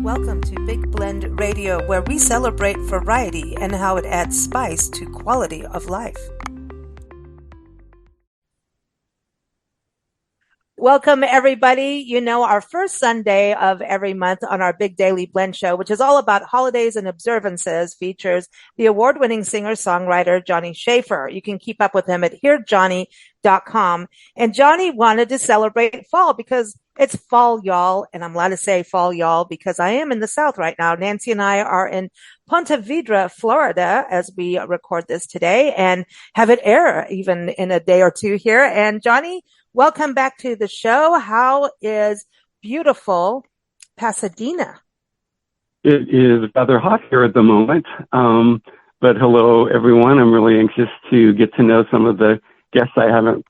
Welcome to Big Blend Radio, where we celebrate variety and how it adds spice to quality of life. Welcome, everybody. You know, our first Sunday of every month on our Big Daily Blend Show, which is all about holidays and observances, features the award-winning singer-songwriter Johnny Schaefer. You can keep up with him at hearjohnny.com. And Johnny wanted to celebrate fall because it's fall, y'all. And I'm allowed to say fall, y'all, because I am in the South right now. Nancy and I are in Ponte Vedra, Florida, as we record this today and have it air even in a day or two here. And Johnny, welcome back to the show. How is beautiful Pasadena? It is rather hot here at the moment. But hello, everyone. I'm really anxious to get to know some of the guests I haven't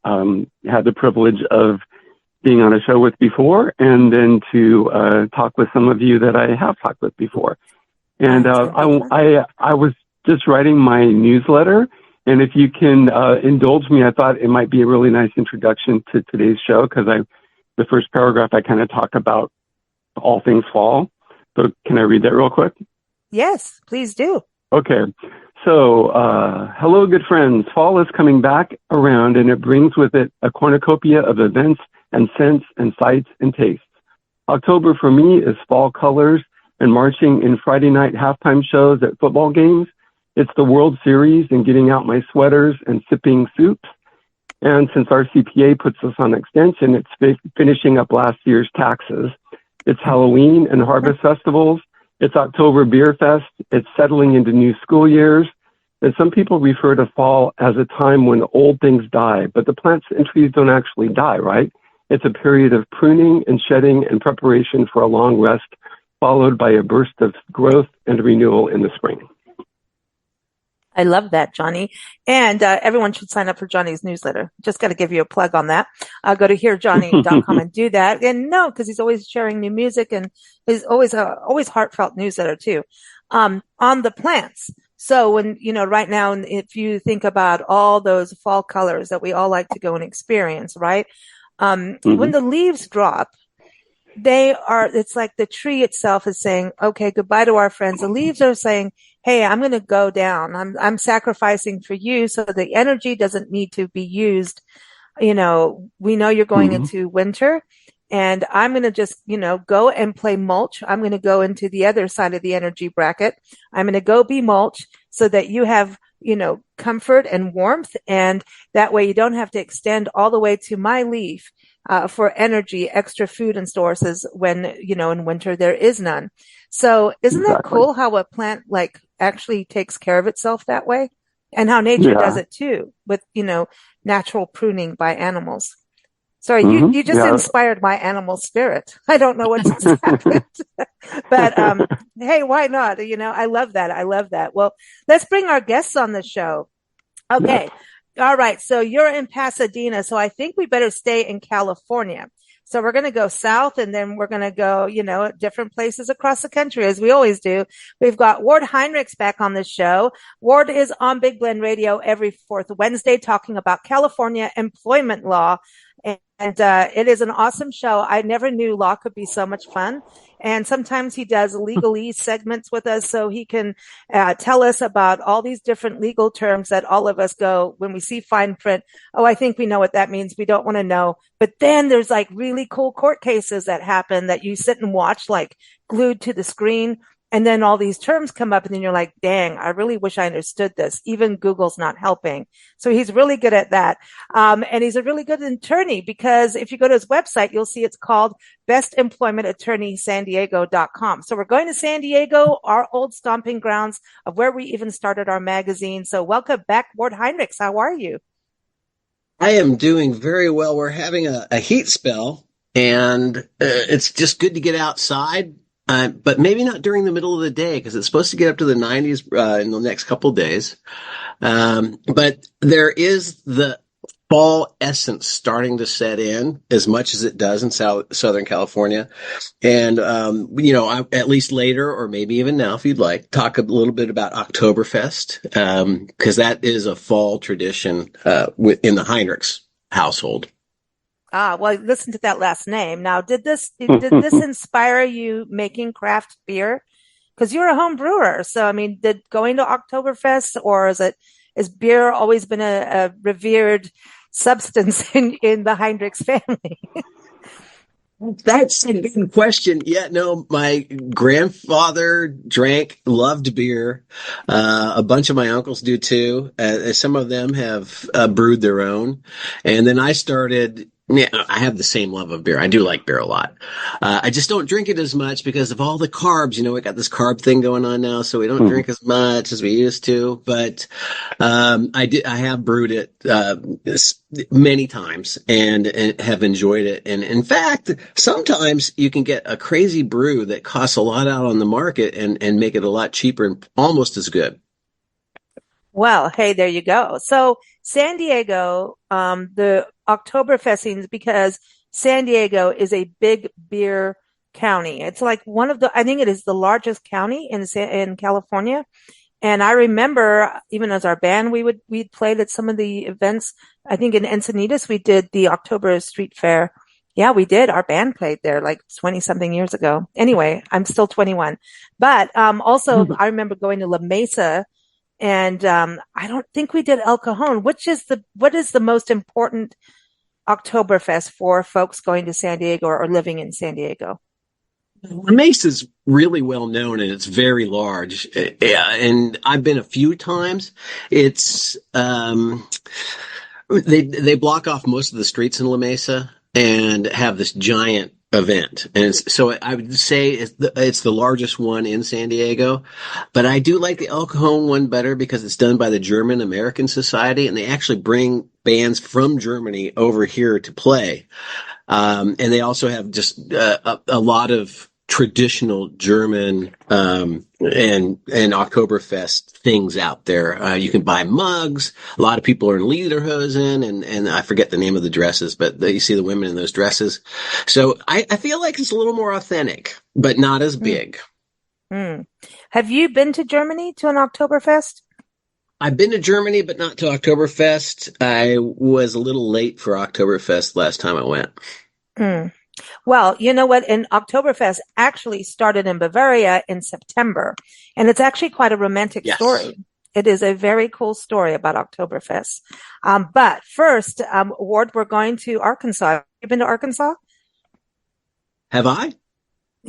had the privilege of being on a show with before, and then to talk with some of you that I have talked with before. And I was just writing my newsletter, and if you can indulge me, I thought it might be a really nice introduction to today's show, because the first paragraph I kind of talk about all things fall. So can I read that real quick? Yes, please do. Okay. So, hello, good friends. Fall is coming back around, and it brings with it a cornucopia of events and scents and sights and tastes. October for me is fall colors and marching in Friday night halftime shows at football games. It's the World Series and getting out my sweaters and sipping soups. And since our CPA puts us on extension, it's finishing up last year's taxes. It's Halloween and harvest festivals. It's October Beer Fest. It's settling into new school years. And some people refer to fall as a time when old things die, but the plants and trees don't actually die, right? It's a period of pruning and shedding and preparation for a long rest, followed by a burst of growth and renewal in the spring. I love that, Johnny. And everyone should sign up for Johnny's newsletter. Just got to give you a plug on that. Go to hearjohnny.com and do that. And no, because he's always sharing new music, and he's always heartfelt newsletter too. On the plants. So when, right now, if you think about all those fall colors that we all like to go and experience, right? When the leaves drop, it's like the tree itself is saying, okay, goodbye to our friends. The leaves are saying, hey, I'm going to go down. I'm sacrificing for you. So the energy doesn't need to be used. We know you're going into winter, and I'm going to just, go and play mulch. I'm going to go into the other side of the energy bracket. I'm going to go be mulch so that you have, comfort and warmth. And that way you don't have to extend all the way to my leaf for energy, extra food and sources when, in winter there is none. So isn't that cool how a plant actually takes care of itself that way? And how nature does it too with, natural pruning by animals. Sorry, you just inspired my animal spirit. I don't know what just happened, but hey, why not? I love that. I love that. Well, let's bring our guests on the show. Okay. All right. So you're in Pasadena. So I think we better stay in California. So we're going to go south, and then we're going to go, different places across the country, as we always do. We've got Ward Heinrichs back on the show. Ward is on Big Blend Radio every fourth Wednesday talking about California employment law. And it is an awesome show. I never knew law could be so much fun. And sometimes he does legalese segments with us so he can tell us about all these different legal terms that all of us go, when we see fine print, oh, I think we know what that means. We don't want to know. But then there's really cool court cases that happen that you sit and watch glued to the screen. And then all these terms come up, and then you're like, dang, I really wish I understood this. Even Google's not helping. So he's really good at that. And he's a really good attorney, because if you go to his website, you'll see it's called bestemploymentattorneysandiego.com. So we're going to San Diego, our old stomping grounds of where we even started our magazine. So welcome back, Ward Heinrichs. How are you? I am doing very well. We're having a heat spell, and it's just good to get outside. But maybe not during the middle of the day, because it's supposed to get up to the 90s in the next couple of days. But there is the fall essence starting to set in, as much as it does in Southern California. And, at least later, or maybe even now, if you'd like, talk a little bit about Oktoberfest, because that is a fall tradition in the Heinrichs household. Ah, well, listen to that last name. Now, did this inspire you making craft beer? Because you're a home brewer. So, I mean, did going to Oktoberfest, or is beer always been a revered substance in the Heinrichs family? That's a good question. Yeah, no, my grandfather loved beer. A bunch of my uncles do too. Some of them have brewed their own. And then I started, yeah, I have the same love of beer. I do like beer a lot. I just don't drink it as much because of all the carbs. We got this carb thing going on now, so we don't drink as much as we used to. But I have brewed it many times and have enjoyed it. And in fact, sometimes you can get a crazy brew that costs a lot out on the market and make it a lot cheaper and almost as good. Well, hey, there you go. So San Diego, the Oktoberfest scenes, because San Diego is a big beer county. It's like I think it is the largest county in California. And I remember even as our band, we'd played at some of the events. I think in Encinitas, we did the October Street Fair. Yeah, we did. Our band played there like 20 something years ago. Anyway, I'm still 21. But also I remember going to La Mesa, and I don't think we did El Cajon. What is the most important Oktoberfest for folks going to San Diego or living in San Diego? Mace is really well known and it's very large. Yeah, and I've been a few times. It's they block off most of the streets in La Mesa and have this giant event. And so I would say it's the largest one in San Diego, but I do like the El Cajon one better because it's done by the German American Society and they actually bring bands from Germany over here to play. And they also have just a lot of traditional German and Oktoberfest things out there. You can buy mugs. A lot of people are in lederhosen, and I forget the name of the dresses, but you see the women in those dresses. So I feel like it's a little more authentic, but not as big. Mm. Have you been to Germany to an Oktoberfest? I've been to Germany, but not to Oktoberfest. I was a little late for Oktoberfest last time I went. Mm. Well, you know what? In Oktoberfest actually started in Bavaria in September, and it's actually quite a romantic Yes. story. It is a very cool story about Oktoberfest. But first, Ward, we're going to Arkansas. You been to Arkansas? Have I?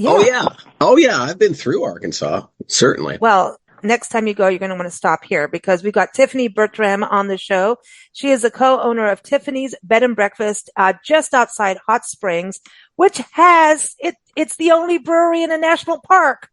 Oh Yeah. yeah. Oh yeah. I've been through Arkansas. Certainly. Well, next time you go, you're going to want to stop here because we've got Tiffany Bertram on the show. She is the co-owner of Tiffany's Bed and Breakfast, just outside Hot Springs, which it's the only brewery in a national park.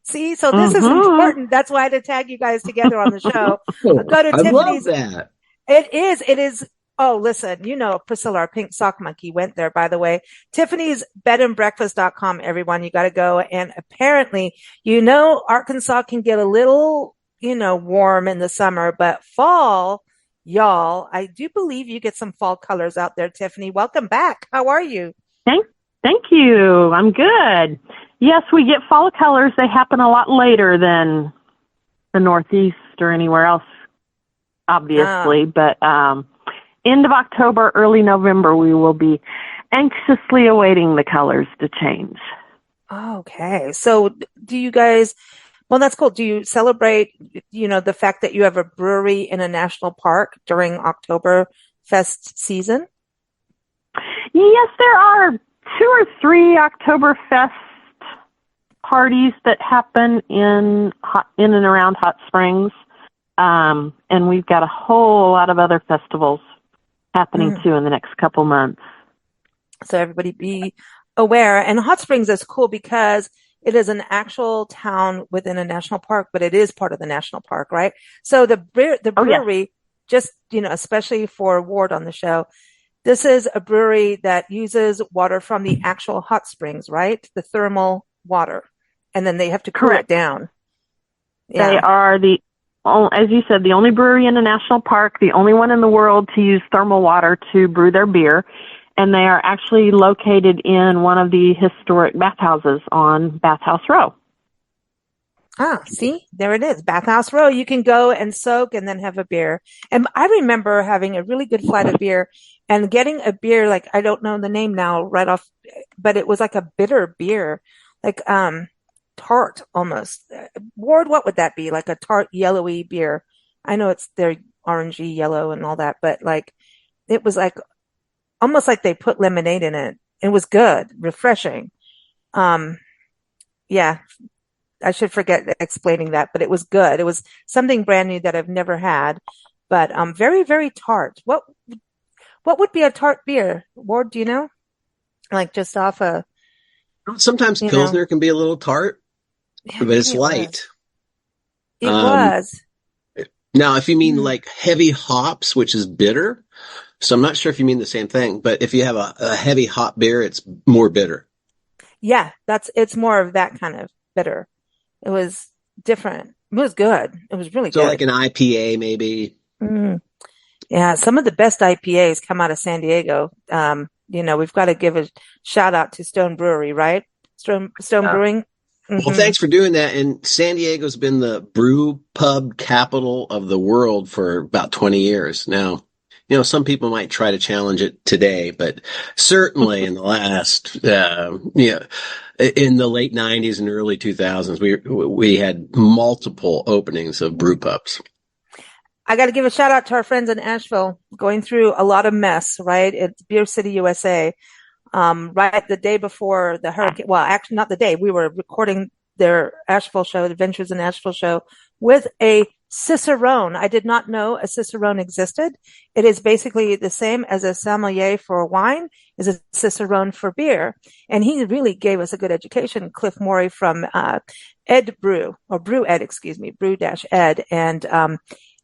See, so this is important. That's why I had to tag you guys together on the show. Go to I love Tiffany's. that. It is. Oh, listen, Priscilla, our pink sock monkey, went there, by the way. Tiffany's bedandbreakfast.com, everyone. You got to go. And apparently, Arkansas can get a little, warm in the summer, but fall, y'all, I do believe you get some fall colors out there, Tiffany. Welcome back. How are you? Thank you. I'm good. Yes, we get fall colors. They happen a lot later than the Northeast or anywhere else, obviously, but, end of October, early November, we will be anxiously awaiting the colors to change. Okay. So do you guys, well, that's cool. Do you celebrate, the fact that you have a brewery in a national park during Oktoberfest season? Yes, there are 2 or 3 Oktoberfest parties that happen in and around Hot Springs. And we've got a whole lot of other festivals happening too in the next couple months. So everybody be aware. And Hot Springs is cool because it is an actual town within a national park, but it is part of the national park, right? So the brewery, just, especially for Ward on the show, this is a brewery that uses water from the actual hot springs, right? The thermal water. And then they have to cool it down. Yeah. They are as you said, the only brewery in a national park, the only one in the world to use thermal water to brew their beer. And they are actually located in one of the historic bathhouses on Bathhouse Row. Ah, see, there it is. Bathhouse Row. You can go and soak and then have a beer. And I remember having a really good flight of beer and getting a beer, like I don't know the name now right off, but it was like a bitter beer, like tart almost. Ward, what would that be? Like a tart yellowy beer. I know they're orangey yellow and all that, but like it was like almost like they put lemonade in it. It was good, refreshing. Um, yeah, I should forget explaining that, but it was good. It was something brand new that I've never had, but very, very tart. What would be a tart beer? Ward, do you know? Like just off a, Sometimes you know, Pilsner can be a little tart, yeah, but it's maybe it was. light. It Um, was. Now, if you mean Mm. like heavy hops, which is bitter, so I'm not sure if you mean the same thing, but if you have a heavy hop beer, it's more bitter. Yeah, it's more of that kind of bitter. It was different. It was good. It was really So like good. an IPA, maybe. Mm. Yeah, some of the best IPAs come out of San Diego. We've got to give a shout out to Stone Brewery, right? Stone Yeah. Brewing. Well, Hmm. thanks for doing that. And San Diego's been the brew pub capital of the world for about 20 years now. Some people might try to challenge it today, but certainly in the last, in the late 90s and early 2000s, we had multiple openings of brew pubs. I got to give a shout out to our friends in Asheville, going through a lot of mess, right? It's Beer City, USA. Right the day before the hurricane. Well, actually, not the day. We were recording their Asheville show, Adventures in Asheville show, with a cicerone. I did not know a cicerone existed. It is basically the same as a sommelier for wine is a cicerone for beer. And he really gave us a good education. Cliff Morey from Ed Brew, or Brew Ed, excuse me, Brew Dash Ed. And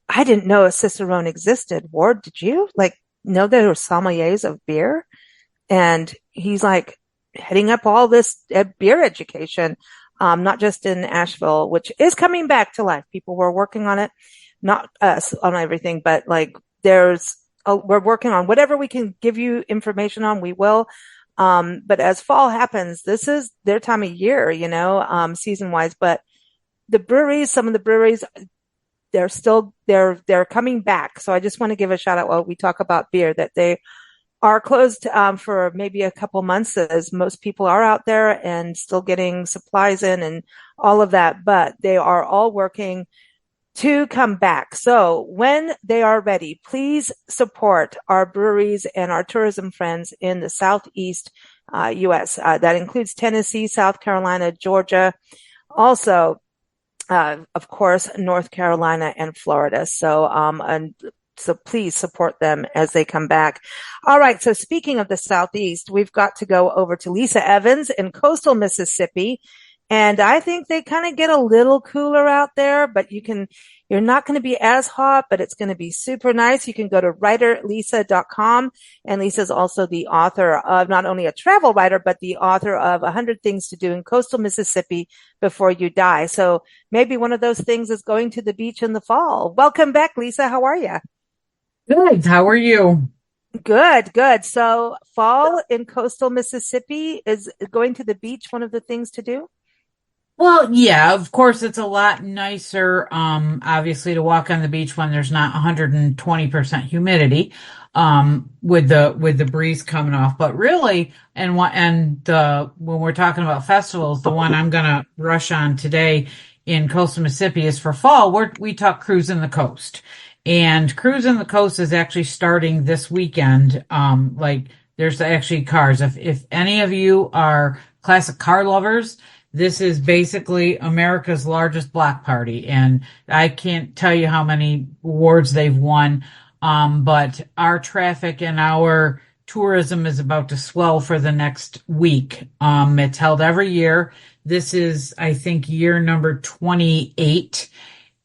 I didn't know a cicerone existed. Ward, did you? Like, know there were sommeliers of beer? And he's like heading up all this beer education, not just in Asheville, which is coming back to life. People were working on it, not us on everything, but like we're working on whatever we can give you information on, we will. But as fall happens, this is their time of year, season wise. But some of the breweries, they're coming back. So I just want to give a shout out while we talk about beer that they are closed for maybe a couple months, as most people are out there and still getting supplies in and all of that. But they are all working to come back. So when they are ready, please support our breweries and our tourism friends in the Southeast U.S. That includes Tennessee, South Carolina, Georgia, also, of course, North Carolina and Florida. So please support them as they come back. All right. So speaking of the Southeast, we've got to go over to Lisa Evans in coastal Mississippi. And I think they kind of get a little cooler out there, but you're not going to be as hot, but it's going to be super nice. You can go to writerlisa.com. And Lisa's also the author of not only a travel writer, but the author of 100 Things to Do in Coastal Mississippi Before You Die. So maybe one of those things is going to the beach in the fall. Welcome back, Lisa. How are you? Good. How are you? Good, good. So fall in coastal Mississippi, is going to the beach one of the things to do? Well, yeah, of course, it's a lot nicer, obviously, to walk on the beach when there's not 120% humidity, with the breeze coming off. But really, when we're talking about festivals, the one I'm gonna rush on today in coastal Mississippi is for fall. We talk cruising the coast, and cruising the coast is actually starting this weekend. There's actually cars. If any of you are classic car lovers, this is basically America's largest block party, and I can't tell you how many awards they've won. But our traffic and our tourism is about to swell for the next week. It's held every year. This is, I think, year number 28.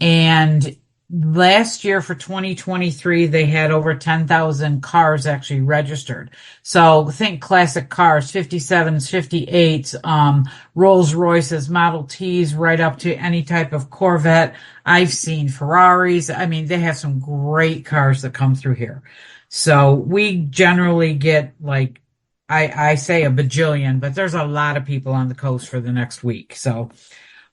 And last year for 2023, they had over 10,000 cars actually registered. So think classic cars, 57s, 58s, Rolls Royces, Model Ts, right up to any type of Corvette. I've seen Ferraris. I mean, they have some great cars that come through here. So we generally get I say a bajillion, but there's a lot of people on the coast for the next week. So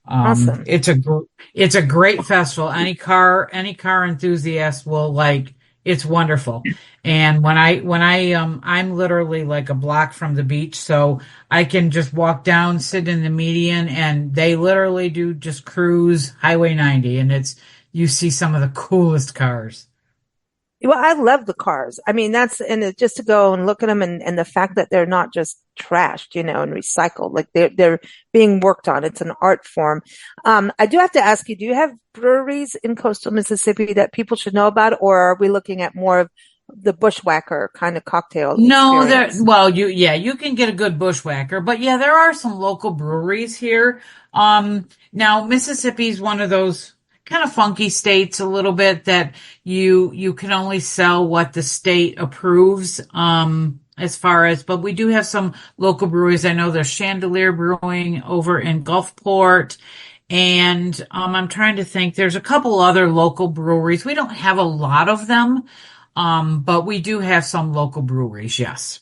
Awesome. It's a great festival. Any car enthusiast will like. It's wonderful. And I'm literally like a block from the beach, so I can just walk down, sit in the median, and they literally do just cruise Highway 90, and you see some of the coolest cars. Well, I love the cars. I mean, just to go and look at them and the fact that they're not just trashed, and recycled, like they're being worked on. It's an art form. I do have to ask you, do you have breweries in coastal Mississippi that people should know about, or are we looking at more of the bushwhacker kind of cocktail No, experience? you can get a good bushwhacker, but yeah, there are some local breweries here. Now Mississippi's one of those kind of funky states a little bit that you can only sell what the state approves, but we do have some local breweries. I know there's Chandelier Brewing over in Gulfport. And I'm trying to think. There's a couple other local breweries. We don't have a lot of them, but we do have some local breweries, yes.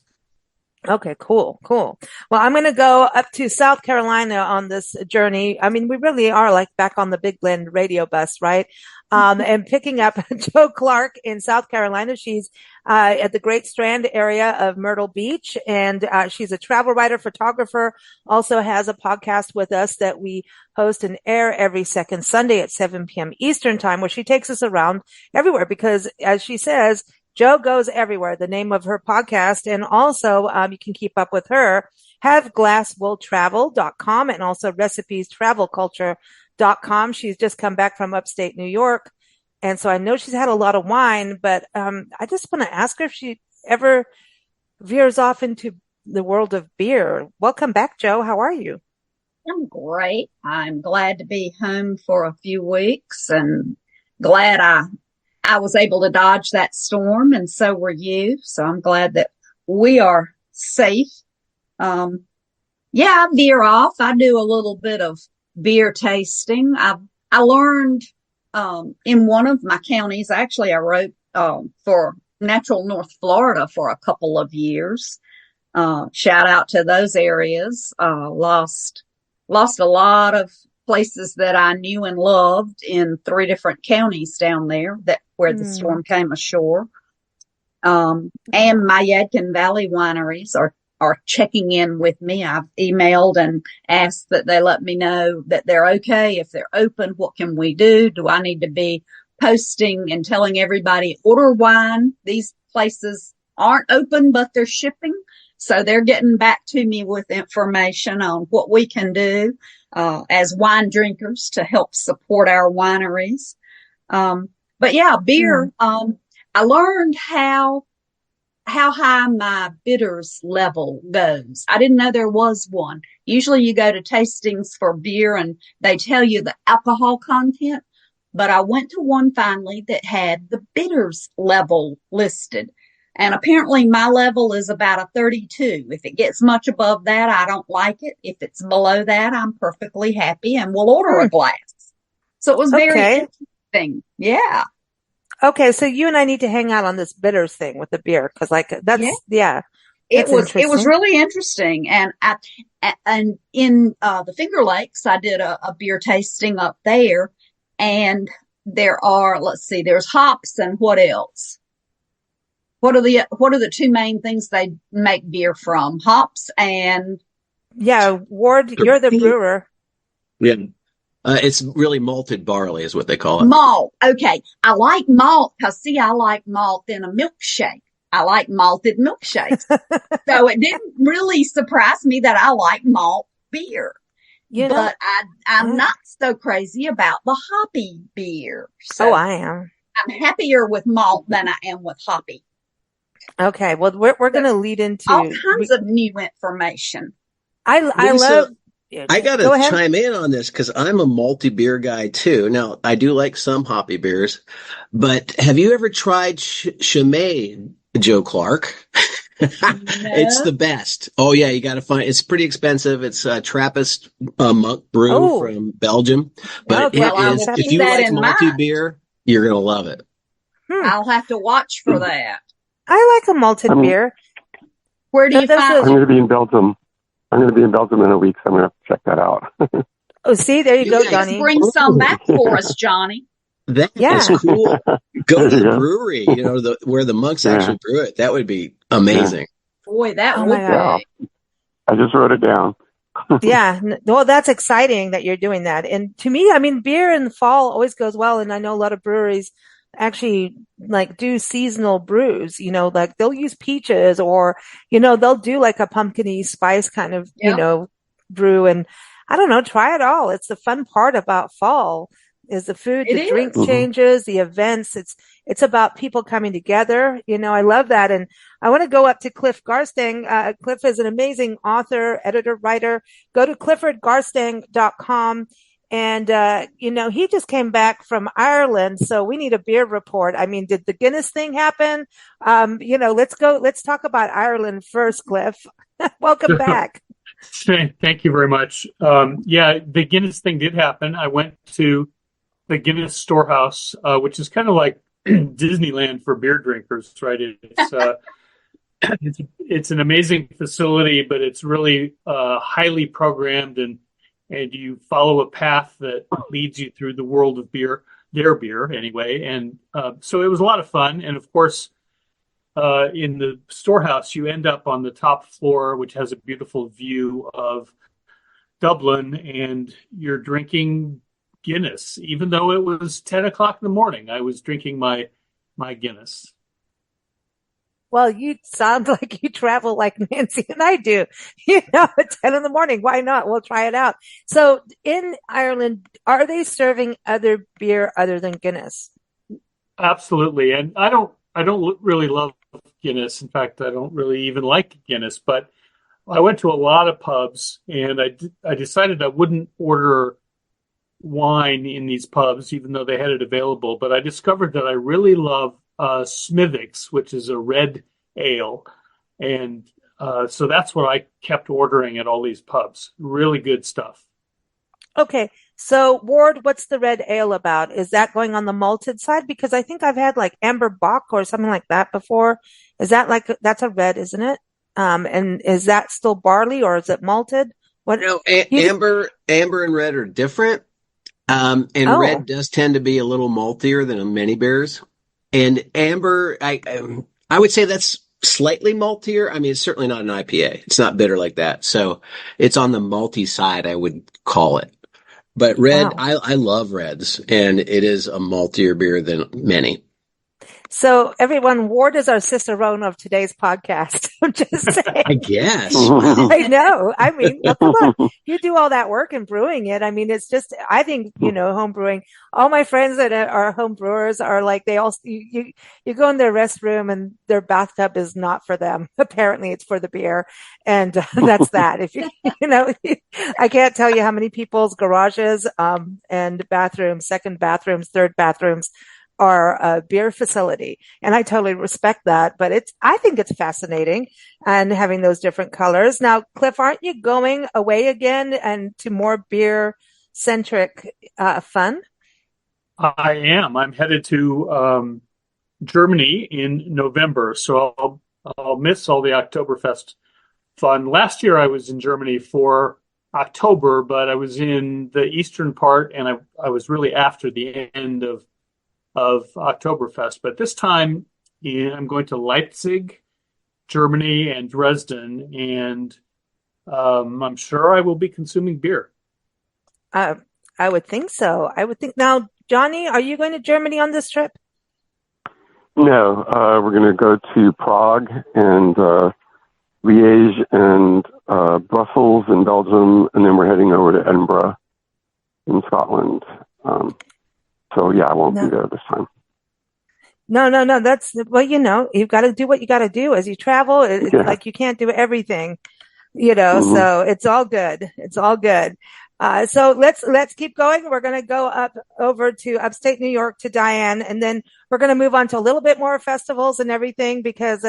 Okay, cool. Well, I'm going to go up to South Carolina on this journey. I mean, we really are like back on the Big Blend radio bus, right? And picking up Jo Clark in South Carolina. She's at the Great Strand area of Myrtle Beach, and she's a travel writer, photographer, also has a podcast with us that we host and air every second Sunday at 7 p.m. Eastern time, where she takes us around everywhere because, as she says, Jo goes everywhere, the name of her podcast. And also, you can keep up with her, haveglasswilltravel.com and also recipestravelculture.com. She's just come back from upstate New York. And so I know she's had a lot of wine, but I just want to ask her if she ever veers off into the world of beer. Welcome back, Jo. How are you? I'm great. I'm glad to be home for a few weeks and glad I was able to dodge that storm, and so were you. So I'm glad that we are safe. I veer off. I do a little bit of beer tasting. I learned in one of my counties. Actually, I wrote for Natural North Florida for a couple of years. Shout out to those areas. Lost a lot of places that I knew and loved in 3 different counties down there where the storm came ashore. And my Yadkin Valley wineries are checking in with me. I've emailed and asked that they let me know that they're okay. If they're open, what can we do? Do I need to be posting and telling everybody order wine? These places aren't open, but they're shipping. So they're getting back to me with information on what we can do as wine drinkers to help support our wineries. But yeah, beer. I learned how high my bitters level goes. I didn't know there was one. Usually you go to tastings for beer and they tell you the alcohol content, but I went to one finally that had the bitters level listed. And apparently my level is about a 32. If it gets much above that, I don't like it. If it's below that, I'm perfectly happy and will order a glass. So it was very interesting. Yeah. Okay. So you and I need to hang out on this bitters thing with the beer. Cause it was really interesting. And in the Finger Lakes, I did a beer tasting up there, and there's hops and what else? What are the 2 main things they make beer from? Hops and Ward, you're the brewer. Yeah. It's really malted barley is what they call it. Malt. Okay. I like malt because I like malt in a milkshake. I like malted milkshakes. So it didn't really surprise me that I like malt beer. But I'm not so crazy about the hoppy beer. So I am. I'm happier with malt than I am with hoppy. Okay, well, we're going to lead into all kinds of new information. I love. I got to chime in on this because I'm a malty beer guy too. Now, I do like some hoppy beers, but have you ever tried Chimay, Jo Clark? No. It's the best. Oh yeah, you got to find. It's pretty expensive. It's a Trappist monk brew from Belgium, but if you like malty beer, you're gonna love it. I'll have to watch for that. I like a malted beer. Where do you find? I'm going to be in Belgium. In a week, so I'm going to have to check that out. Oh, see, there you You go, guys, Just Johnny. bring some back for us, Johnny. that is Yeah. cool. Go There to you the go. brewery, where the monks Yeah. actually brew it. That would be Yeah. amazing. Boy, that Oh my would God. Yeah. be. I just wrote it down. Yeah. Well, that's exciting that you're doing that. And to me, I mean, beer in the fall always goes well. And I know a lot of breweries actually like do seasonal brews, like they'll use peaches or, they'll do like a pumpkin-y spice kind of, Yeah, brew. And I don't know, try it all. It's the fun part about fall is the food, it the drink is. Hmm. changes, the events. It's about people coming together. I love that. And I want to go up to Cliff Garstang. Cliff is an amazing author, editor, writer. Go to cliffordgarstang.com. And, he just came back from Ireland. So we need a beer report. I mean, did the Guinness thing happen? Let's talk about Ireland first, Cliff. Welcome back. Thank you very much. Yeah, the Guinness thing did happen. I went to the Guinness Storehouse, which is kind of like Disneyland for beer drinkers, right? It's an amazing facility, but it's really highly programmed, and you follow a path that leads you through the world of beer, their beer anyway. And so it was a lot of fun. And of course, in the storehouse, you end up on the top floor, which has a beautiful view of Dublin, and you're drinking Guinness. Even though it was 10 o'clock in the morning, I was drinking my Guinness. Well, you sound like you travel like Nancy and I do, at 10 in the morning. Why not? We'll try it out. So in Ireland, are they serving other beer other than Guinness? Absolutely. And I don't really love Guinness. In fact, I don't really even like Guinness, but I went to a lot of pubs, and I decided I wouldn't order wine in these pubs, even though they had it available. But I discovered that I really love Smithwick's, which is a red ale. And so that's what I kept ordering at all these pubs. Really good stuff. Okay. So Ward, what's the red ale about? Is that going on the malted side? Because I think I've had like Amber Bock or something like that before. Is that that's a red, isn't it? And is that still barley or is it malted? What you, Amber and red are different. And oh, red does tend to be a little maltier than many beers. And amber, I would say that's slightly maltier. I mean, it's certainly not an IPA. It's not bitter like that. So it's on the malty side, I would call it. But red, wow. I love reds, and it is a maltier beer than many. So everyone, Ward is our cicerone of today's podcast. I'm just saying. I guess. Mhm. Wow. I know. I mean, well, come on. You do all that work in brewing it. I mean, it's just, I think, home brewing, all my friends that are home brewers are like, you go in their restroom and their bathtub is not for them. Apparently it's for the beer. And that's that. If I can't tell you how many people's garages, and bathrooms, second bathrooms, third bathrooms are a beer facility. And I totally respect that, but I think it's fascinating and having those different colors. Now, Cliff, aren't you going away again and to more beer centric, fun? I am. I'm headed to Germany in November, so I'll miss all the Oktoberfest fun. Last year I was in Germany for October, but I was in the eastern part, and I was really after the end of Oktoberfest. But this time I'm going to Leipzig, Germany, and Dresden, and I'm sure I will be consuming beer. Uh, I would think so. I would think now, Johnny, are you going to Germany on this trip? No, we're going to go to Prague and Liège and Brussels in Belgium, and then we're heading over to Edinburgh in Scotland. So yeah, I won't be No. there this time. No, no, no. Well, you've got to do what you got to do as you travel. It's Yeah. like you can't do everything, Mhm. so it's all good. It's all good. So let's keep going. We're going to go up over to upstate New York to Diane, and then we're going to move on to a little bit more festivals and everything because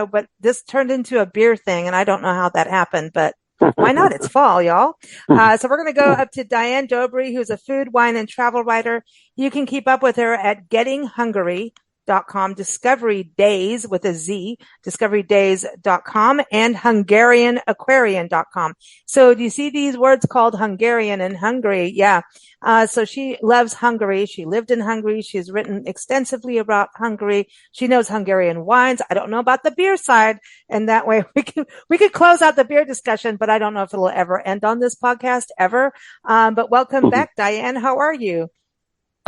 but this turned into a beer thing and I don't know how that happened, but why not? It's fall, y'all. So we're going to go up to Diane Dobry, who's a food, wine, and travel writer. You can keep up with her at Getting Hungry Discoverydays.com, Discovery Days with a Z, discoverydays.com, and HungarianAquarian.com. So do you see these words called Hungarian and Hungary? Yeah. So she loves Hungary. She lived in Hungary. She's written extensively about Hungary. She knows Hungarian wines. I don't know about the beer side. And that way we could close out the beer discussion, but I don't know if it'll ever end on this podcast ever. But welcome back, Diane. How are you?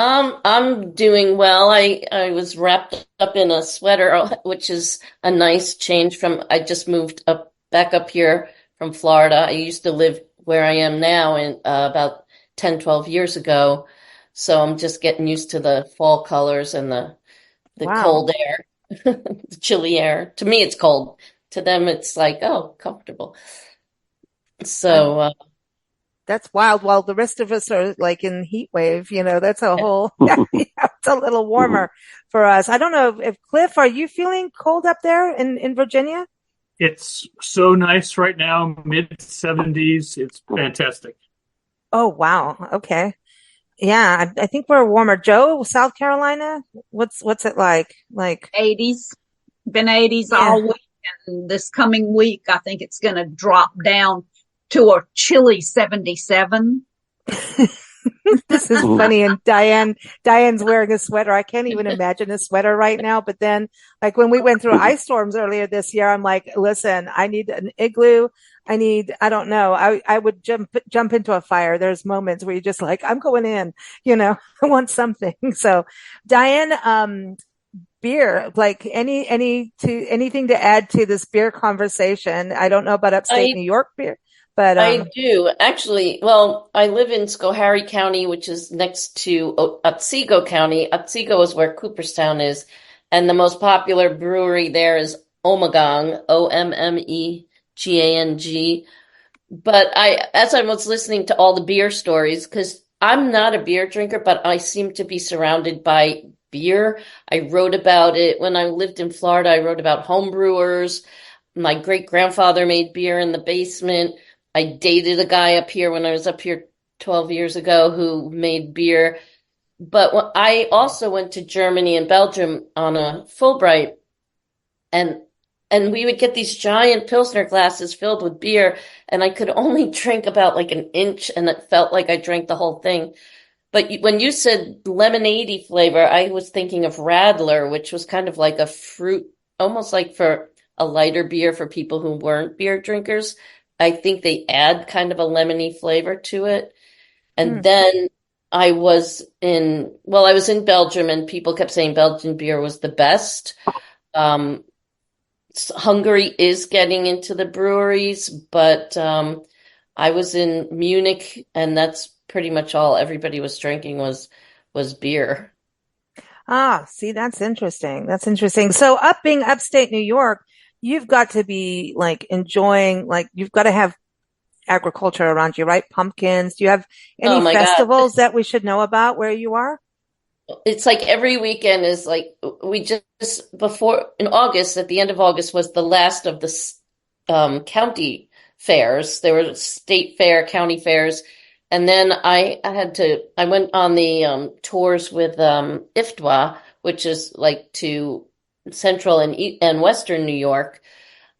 I'm doing well. I was wrapped up in a sweater, which is a nice change from, I just moved back up here from Florida. I used to live where I am now in about 10, 12 years ago. So I'm just getting used to the fall colors and the Wow. cold air, the chilly air. To me, it's cold. To them, it's like, oh, comfortable. So, That's wild. While the rest of us are like in heat wave, that's a whole, it's a little warmer for us. I don't know if Cliff, are you feeling cold up there in Virginia? It's so nice right now, mid 70s. It's fantastic. Oh, wow. Okay. Yeah, I think we're warmer. Joe, South Carolina, what's it like? Like 80s, been 80s all week. And this coming week, I think it's going to drop down to a chilly 77. This is funny. And Diane's wearing a sweater. I can't even imagine a sweater right now. But then, like when we went through ice storms earlier this year, I'm like, listen, I need an igloo. I don't know. I would jump into a fire. There's moments where you're just like, I'm going in, I want something. So Diane, beer, like anything to add to this beer conversation. I don't know about upstate New York beer, but I do actually. Well, I live in Schoharie County, which is next to Otsego County. Otsego is where Cooperstown is, and the most popular brewery there is Ommegang, Ommegang. But as I was listening to all the beer stories, because I'm not a beer drinker, but I seem to be surrounded by beer. I wrote about it when I lived in Florida. I wrote about home brewers. My great grandfather made beer in the basement. I dated a guy up here when I was up here 12 years ago who made beer. But I also went to Germany and Belgium on a Fulbright, and we would get these giant Pilsner glasses filled with beer, and I could only drink about like an inch, and it felt like I drank the whole thing. But when you said lemonade flavor, I was thinking of Radler, which was kind of like a fruit, almost like for a lighter beer for people who weren't beer drinkers. I think they add kind of a lemony flavor to it. And then I was in Belgium, and people kept saying Belgian beer was the best. Hungary is getting into the breweries, but I was in Munich, and that's pretty much all everybody was drinking was beer. See, that's interesting. That's interesting. So being upstate New York, you've got to be like enjoying, like you've got to have agriculture around you, right? Pumpkins. Do you have any festivals that we should know about where you are? It's like every weekend is like we just before in August, at the end of August was the last of the county fairs. There were state fair, county fairs, and then I went on the tours with IFTWA, which is like to central and western New York.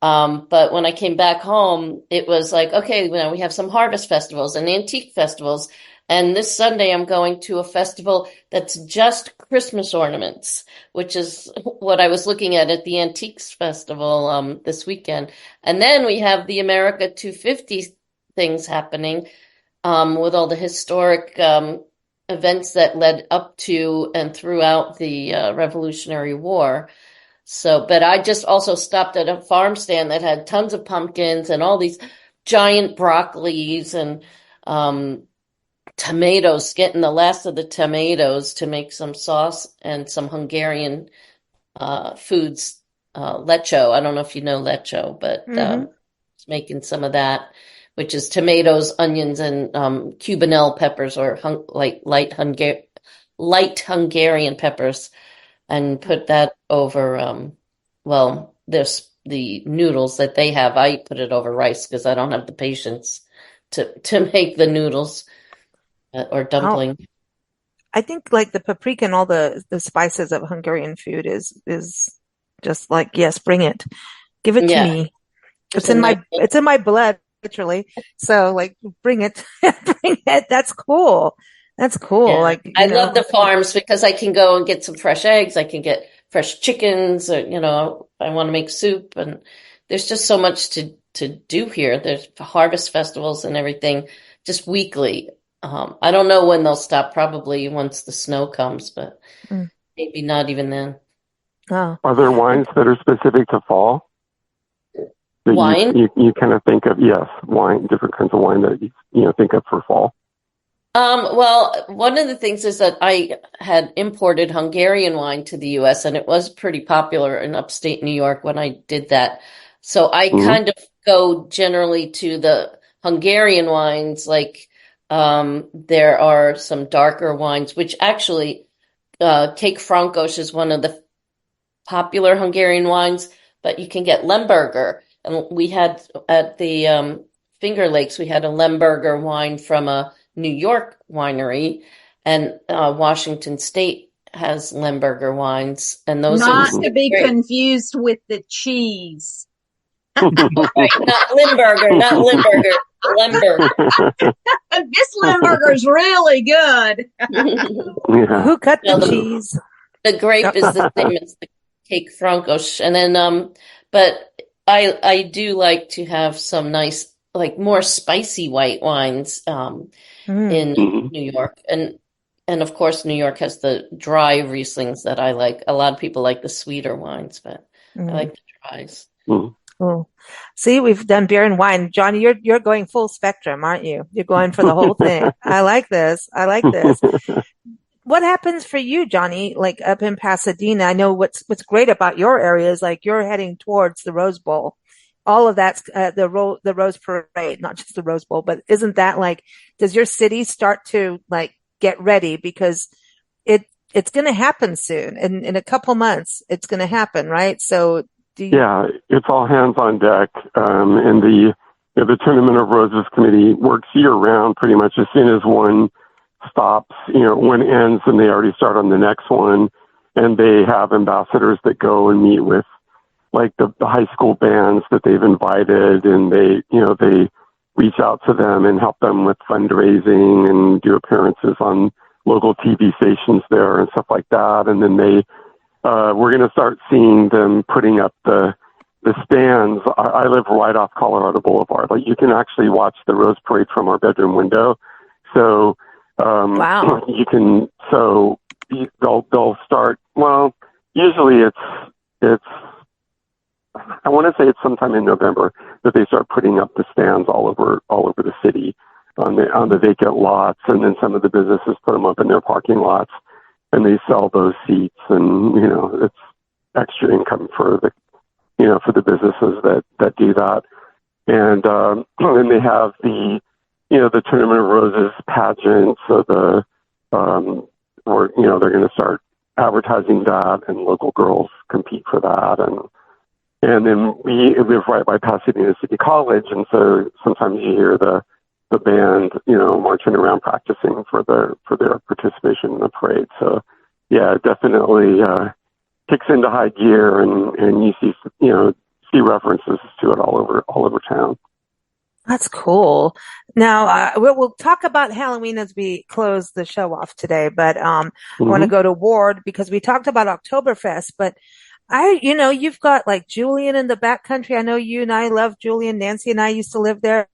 But when I came back home, it was like, okay, we have some harvest festivals and antique festivals. And this Sunday, I'm going to a festival that's just Christmas ornaments, which is what I was looking at the Antiques Festival this weekend. And then we have the America 250 things happening with all the historic events that led up to and throughout the Revolutionary War. So, but I just also stopped at a farm stand that had tons of pumpkins and all these giant broccolis and tomatoes, getting the last of the tomatoes to make some sauce and some Hungarian foods, lecho. I don't know if you know lecho, but making some of that, which is tomatoes, onions, and Cubanelle peppers, or light Hungarian peppers, and put that over, there's the noodles that they have. I put it over rice because I don't have the patience to make the noodles or dumpling. I think like the paprika and all the spices of Hungarian food is just like, yes, bring it. Give it to Yeah, me. there's a nice. It's in my blood, literally. So like bring it. Bring it. That's cool. That's cool. Yeah, Like, I love the farms because I can go and get some fresh eggs. I can get fresh chickens, or I want to make soup, and there's just so much to do here. There's harvest festivals and everything, just weekly. I don't know when they'll stop. Probably once the snow comes, but mm, maybe not even then. oh. Are there wines that are specific to fall that Wine. you kind of think of? Yes, wine, different kinds of wine that you think of for fall. Well, one of the things is that I had imported Hungarian wine to the US, and it was pretty popular in upstate New York when I did that. So I Hmm. kind of go generally to the Hungarian wines, like there are some darker wines, which actually Cake Frankos is one of the popular Hungarian wines, but you can get Lemberger. And we had at the Finger Lakes, we had a Lemberger wine from a New York winery, and Washington State has Lemberger wines, and those are Not to be great. confused with the cheese. Right, not Limburger, not Limburger, Lemberger. This Limburger's really good. Yeah. Who cut No, the the cheese? grape is the same as the Cake Frankos, and then but I do like to have some nice, like more spicy white wines Mm, in Mhm. New York, and of course New York has the dry Rieslings that I like. A lot of people like the sweeter wines, but I mm. like the dries. Mhm. Oh, see, we've done beer and wine. Johnny, you're going full spectrum, aren't you? You're going for the whole thing. I like this. I like this. What happens for you, Johnny? Like up in Pasadena, I know what's great about your area is like you're heading towards the Rose Bowl. All of that's the Rose Parade, not just the Rose Bowl, but isn't that like, does your city start to like get ready because it it's going to happen soon in a couple months. It's going to happen, right? So do you? Yeah, it's all hands on deck. And the Tournament of Roses committee works year round pretty much. As soon as one stops, one ends, and they already start on the next one. And they have ambassadors that go and meet with like the high school bands that they've invited, and they reach out to them and help them with fundraising and do appearances on local TV stations there and stuff like that. And then we're going to start seeing them putting up the stands. I live right off Colorado Boulevard. Like you can actually watch the Rose Parade from our bedroom window. So Wow. you can. So they'll start. Well, usually it's. I want to say it's sometime in November that they start putting up the stands all over the city on the vacant lots, and then some of the businesses put them up in their parking lots, and they sell those seats, and it's extra income for the businesses that do that. And then they have the Tournament of Roses pageant, so they're going to start advertising that, and local girls compete for that. And then we live right by Pasadena City College, and so sometimes you hear the band, marching around practicing for their participation in the parade. So yeah, it definitely kicks into high gear, and you see references to it all over town. That's cool. Now, we'll talk about Halloween as we close the show off today, but I want to go to Ward because we talked about Oktoberfest, but you've got like Julian in the backcountry. I know you and I love Julian. Nancy and I used to live there.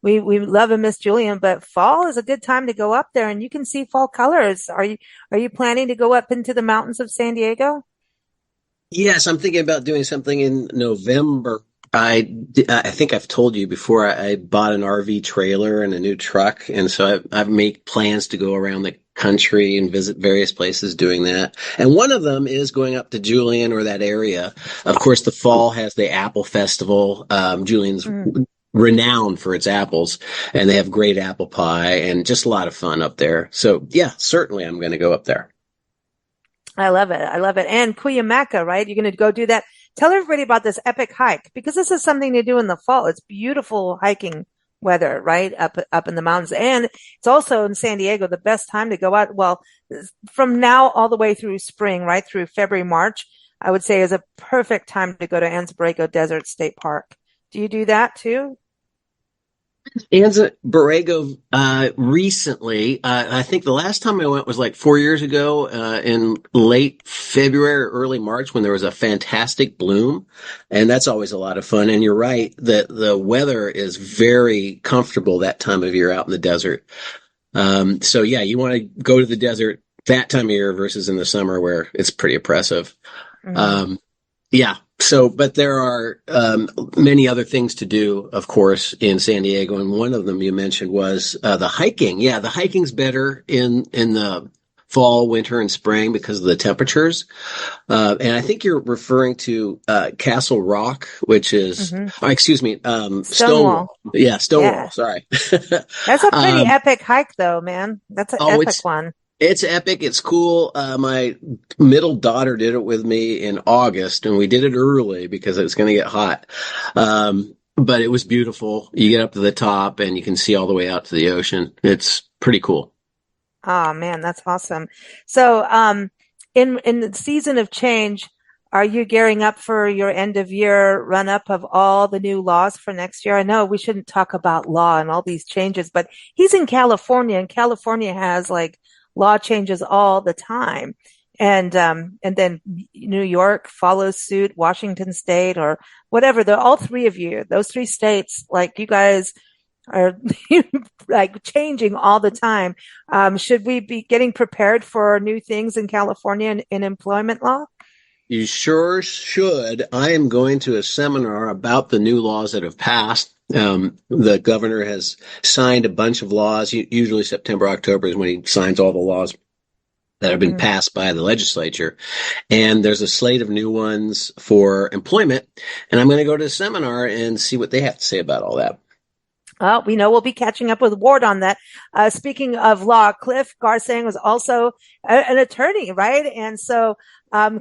We love and miss Julian, but fall is a good time to go up there and you can see fall colors. Are you planning to go up into the mountains of San Diego? Yes, I'm thinking about doing something in November. I think I've told you before, I bought an RV trailer and a new truck. And so I've made plans to go around the country and visit various places doing that. And one of them is going up to Julian or that area. Of course, the fall has the Apple Festival. Julian's renowned for its apples, and they have great apple pie and just a lot of fun up there. So yeah, certainly I'm going to go up there. I love it. I love it. And Cuyamaca, right? You're going to go do that. Tell everybody about this epic hike because this is something to do in the fall. It's beautiful hiking weather, right? Up in the mountains. And it's also in San Diego, the best time to go out. Well, from now all the way through spring, right through February, March, I would say is a perfect time to go to Anza Borrego Desert State Park. Do you do that too? Anza Borrego recently, I think the last time I went was like 4 years ago in late February or early March when there was a fantastic bloom. And that's always a lot of fun. And you're right that the weather is very comfortable that time of year out in the desert. So yeah, you want to go to the desert that time of year versus in the summer where it's pretty oppressive. Mm-hmm. Yeah. So, but there are many other things to do, of course, in San Diego, and one of them you mentioned was the hiking. Yeah, the hiking's better in the fall, winter, and spring because of the temperatures. And I think you're referring to Castle Rock, which is, excuse me, Stonewall. Stonewall. Yeah, Stonewall. Yeah. Sorry. That's a pretty epic hike though, man. That's an epic one. It's epic. It's cool. My middle daughter did it with me in August, and we did it early because it was going to get hot. But it was beautiful. You get up to the top, and you can see all the way out to the ocean. It's pretty cool. Oh man, that's awesome. So, in the season of change, are you gearing up for your end of year run up of all the new laws for next year? I know we shouldn't talk about law and all these changes, but he's in California, and California has like law changes all the time. And then New York follows suit, Washington State or whatever. They're all three of you, those three states, like you guys are like changing all the time. Should we be getting prepared for new things in California in employment law? You sure should. I am going to a seminar about the new laws that have passed. The governor has signed a bunch of laws. Usually September, October is when he signs all the laws that have been passed by the legislature. And there's a slate of new ones for employment. And I'm going to go to a seminar and see what they have to say about all that. Well, we know we'll be catching up with Ward on that. Speaking of law, Cliff Garsang was also an attorney, right? And so,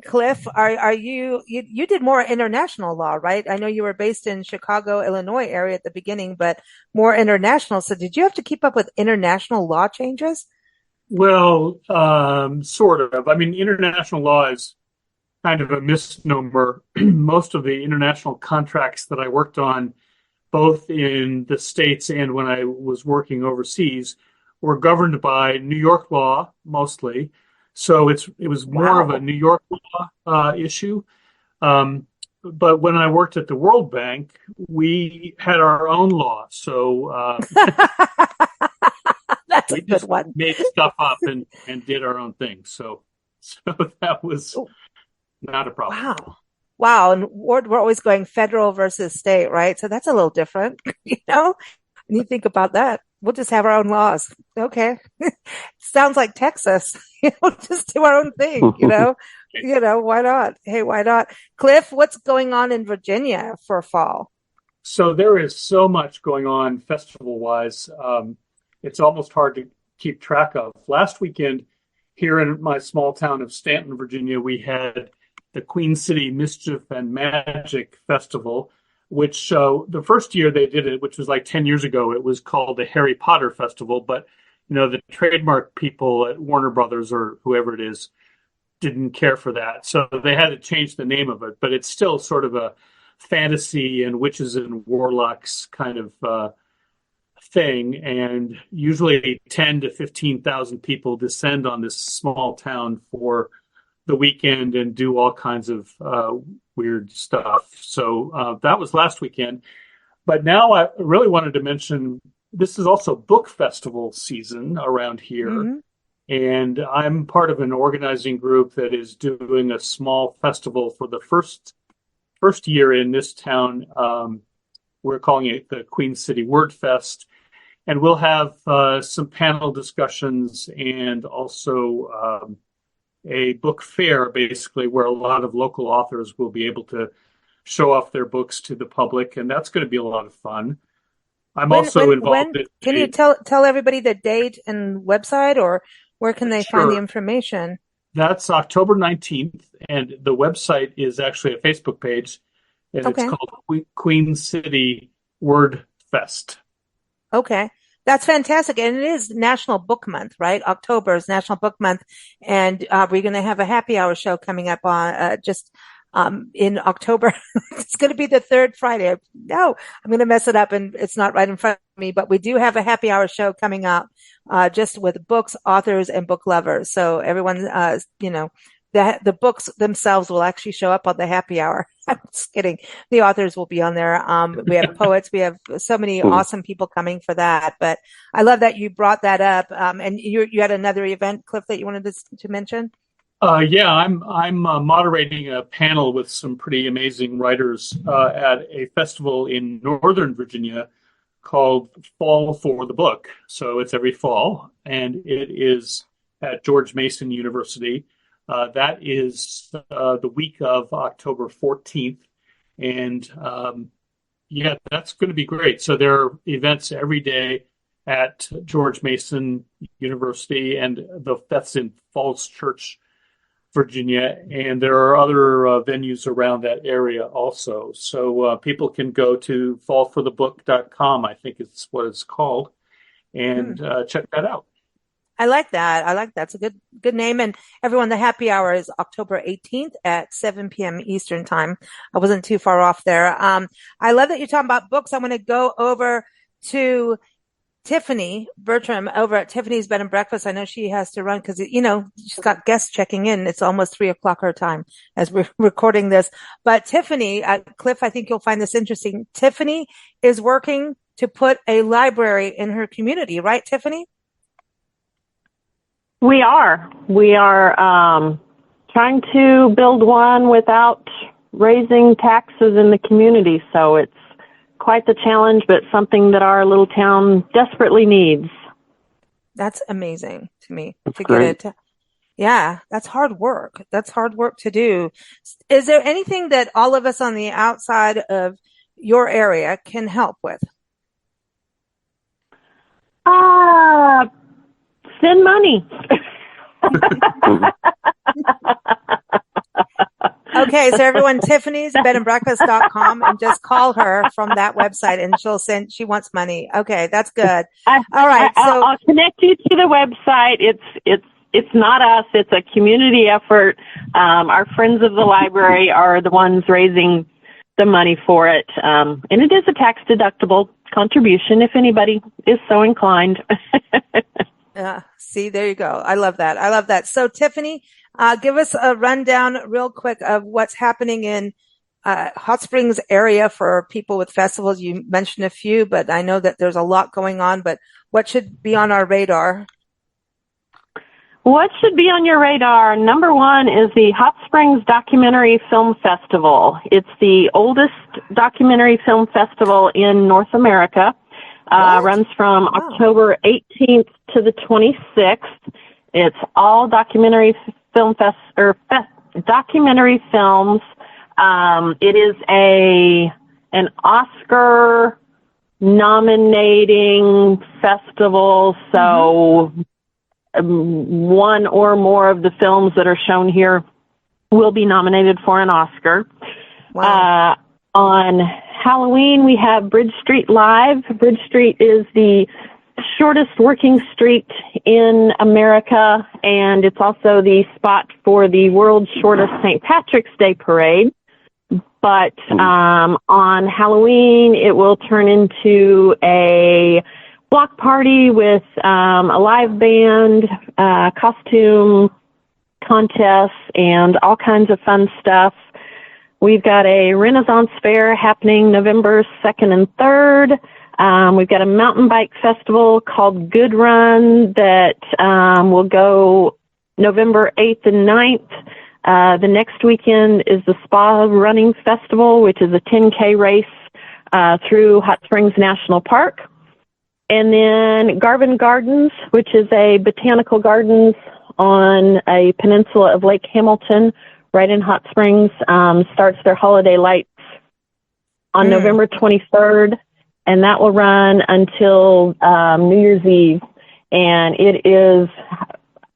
Cliff, are you did more international law, right? I know you were based in Chicago, Illinois area at the beginning, but more international. So did you have to keep up with international law changes? Well, sort of. I mean, international law is kind of a misnomer. Most of the international contracts that I worked on, both in the States and when I was working overseas, were governed by New York law mostly. So it was more of a New York law issue. But when I worked at the World Bank, we had our own law. So that's we a good just one. made stuff up and did our own thing. So that was not a problem. Wow. And we're always going federal versus state, right? So that's a little different, you know? And you think about that. We'll just have our own laws. Okay. Sounds like Texas. Just do our own thing, why not? Hey, why not? Cliff, what's going on in Virginia for fall? So there is so much going on festival wise. It's almost hard to keep track of. Last weekend here in my small town of Stanton, Virginia, we had the Queen City Mischief and Magic Festival, which the first year they did it, which was like 10 years ago, it was called the Harry Potter Festival. But, the trademark people at Warner Brothers or whoever it is didn't care for that. So they had to change the name of it. But it's still sort of a fantasy and witches and warlocks kind of thing. And usually 10 to 15,000 people descend on this small town for the weekend and do all kinds of weird stuff. So that was last weekend. But now I really wanted to mention this is also book festival season around here. Mm-hmm. And I'm part of an organizing group that is doing a small festival for the first year in this town. We're calling it the Queen City Word Fest. And we'll have some panel discussions and also a book fair, basically, where a lot of local authors will be able to show off their books to the public, and that's going to be a lot of fun. I'm also involved in... Can you tell everybody the date and website, or where can they find the information? That's October 19th, and the website is actually a Facebook page, and it's called Queen City Word Fest. Okay. That's fantastic. And it is National Book Month, right? October is National Book Month. And we're going to have a happy hour show coming up on in October. It's going to be the third Friday. No, I'm going to mess it up and it's not right in front of me, but we do have a happy hour show coming up just with books, authors, and book lovers. So everyone, the books themselves will actually show up on the happy hour. I'm just kidding. The authors will be on there. We have poets. We have so many awesome people coming for that. But I love that you brought that up. And you had another event, Cliff, that you wanted to mention? Yeah, I'm moderating a panel with some pretty amazing writers at a festival in Northern Virginia called Fall for the Book. So it's every fall, and it is at George Mason University. That is the week of October 14th. And yeah, that's going to be great. So there are events every day at George Mason University, and that's in Falls Church, Virginia. And there are other venues around that area also. So people can go to fallforthebook.com, I think is what it's called, and check that out. I like that. It's a good name. And everyone, the happy hour is October 18th at 7 p.m. Eastern time. I wasn't too far off there. I love that you're talking about books. I'm going to go over to Tiffany Bertram over at Tiffany's Bed and Breakfast. I know she has to run because, she's got guests checking in. It's almost 3:00 her time as we're recording this. But Tiffany, Cliff, I think you'll find this interesting. Tiffany is working to put a library in her community, right, Tiffany? We are trying to build one without raising taxes in the community. So it's quite the challenge, but something that our little town desperately needs. That's amazing to me to great. get it. Yeah, that's hard work. That's hard work to do. Is there anything that all of us on the outside of your area can help with? Send money. Okay, so everyone, Tiffany's bedandbreakfast.com, and just call her from that website and she wants money. Okay, that's good. All right. So I'll connect you to the website. It's not us. It's a community effort. Our friends of the library are the ones raising the money for it. And it is a tax deductible contribution if anybody is so inclined. See, there you go. I love that. So Tiffany, give us a rundown real quick of what's happening in Hot Springs area for people with festivals. You mentioned a few, but I know that there's a lot going on, but what should be on our radar? What should be on your radar? Number one is the Hot Springs Documentary Film Festival. It's the oldest documentary film festival in North America. Runs from October 18th to the 26th. It's all documentary film documentary films. It is an Oscar nominating festival, so one or more of the films that are shown here will be nominated for an Oscar. Wow. On Halloween, we have Bridge Street Live. Bridge Street is the shortest working street in America, and it's also the spot for the world's shortest St. Patrick's Day parade. But on Halloween, it will turn into a block party with a live band, costume contests, and all kinds of fun stuff. We've got a Renaissance Fair happening November 2nd and 3rd. We've got a mountain bike festival called Good Run that will go November 8th and 9th. The next weekend is the Spa Running Festival, which is a 10K race through Hot Springs National Park. And then Garvin Gardens, which is a botanical gardens on a peninsula of Lake Hamilton, right in Hot Springs, starts their holiday lights on November 23rd, and that will run until New Year's Eve. And it is,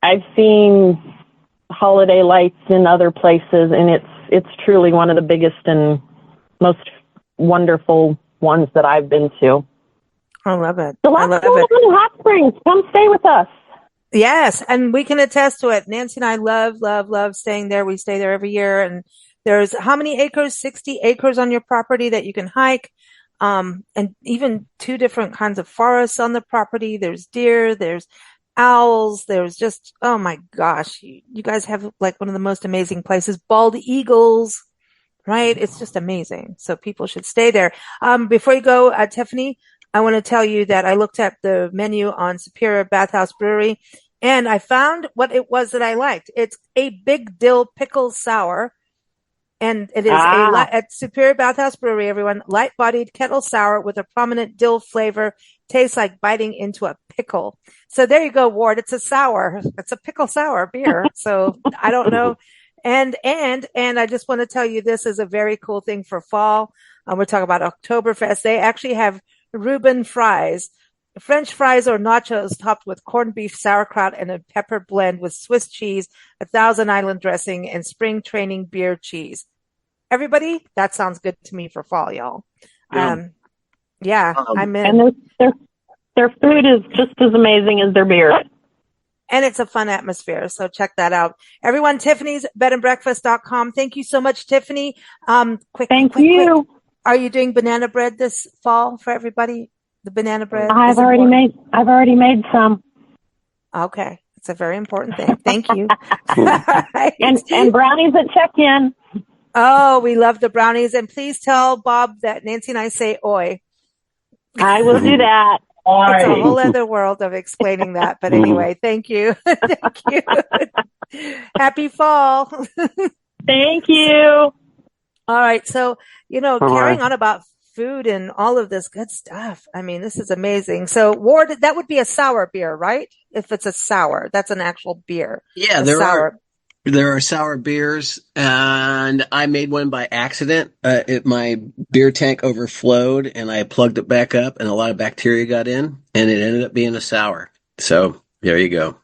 I've seen holiday lights in other places, and it's truly one of the biggest and most wonderful ones that I've been to. I love it. So I lots love going it. on in Hot Springs. Come stay with us. Yes, and we can attest to it. Nancy and I love staying there. We stay there every year. And there's how many acres? 60 acres on your property that you can hike. And even two different kinds of forests on the property. There's deer, there's owls, there's just, oh my gosh, you guys have like one of the most amazing places. Bald eagles, right? It's just amazing. So people should stay there. Before you go, Tiffany, I want to tell you that I looked at the menu on Superior Bathhouse Brewery and I found what it was that I liked. It's a big dill pickle sour. And it is at Superior Bathhouse Brewery, everyone, light-bodied kettle sour with a prominent dill flavor. Tastes like biting into a pickle. So there you go, Ward. It's a sour. It's a pickle sour beer. So I don't know. And I just want to tell you, this is a very cool thing for fall. We're talking about Oktoberfest. They actually have Reuben fries, French fries or nachos topped with corned beef, sauerkraut, and a pepper blend with Swiss cheese, a Thousand Island dressing, and spring training beer cheese. Everybody, that sounds good to me for fall, y'all. Yeah. I'm in. And their food is just as amazing as their beer. And it's a fun atmosphere. So check that out. Everyone, Tiffany's bedandbreakfast.com. Thank you so much, Tiffany. Quick. Are you doing banana bread this fall for everybody? The banana bread? I've already made some. Okay. It's a very important thing. Thank you. Right. And brownies at check-in. Oh, we love the brownies. And please tell Bob that Nancy and I say oi. I will do that. It's a whole other world of explaining that. But anyway, thank you. Thank you. Happy fall. Thank you. All right. So, carrying on about food and all of this good stuff. I mean, this is amazing. So, Ward, that would be a sour beer, right? If it's a sour, that's an actual beer. Yeah, there are sour beers, and I made one by accident. My beer tank overflowed, and I plugged it back up, and a lot of bacteria got in, and it ended up being a sour. So there you go.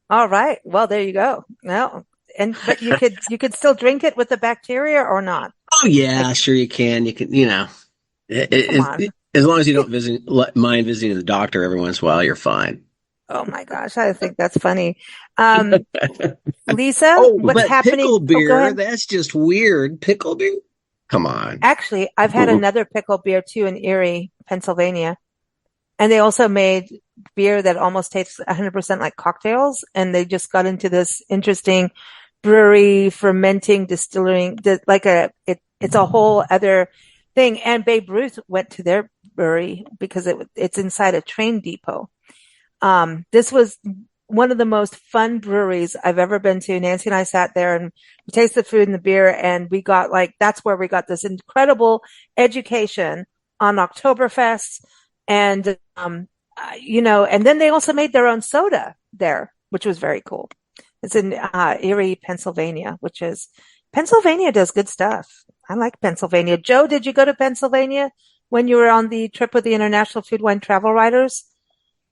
All right. Well, there you go. No, but you could still drink it with the bacteria or not. Oh yeah, sure you can. You can, as long as you don't mind visiting the doctor every once in a while, you're fine. Oh my gosh, I think that's funny. Lisa, what's but happening? Pickle beer, that's just weird. Pickle beer? Come on. Actually, I've had another pickle beer too in Erie, Pennsylvania. And they also made beer that almost tastes 100% like cocktails. And they just got into this interesting brewery, fermenting, distilling, it's a whole other thing. And Babe Ruth went to their brewery because it's inside a train depot. This was one of the most fun breweries I've ever been to. Nancy and I sat there and we tasted the food and the beer, and we got that's where we got this incredible education on Oktoberfest. And, and then they also made their own soda there, which was very cool. It's in, Erie, Pennsylvania, Pennsylvania does good stuff. I like Pennsylvania. Joe, did you go to Pennsylvania when you were on the trip with the International Food Wine Travel Writers?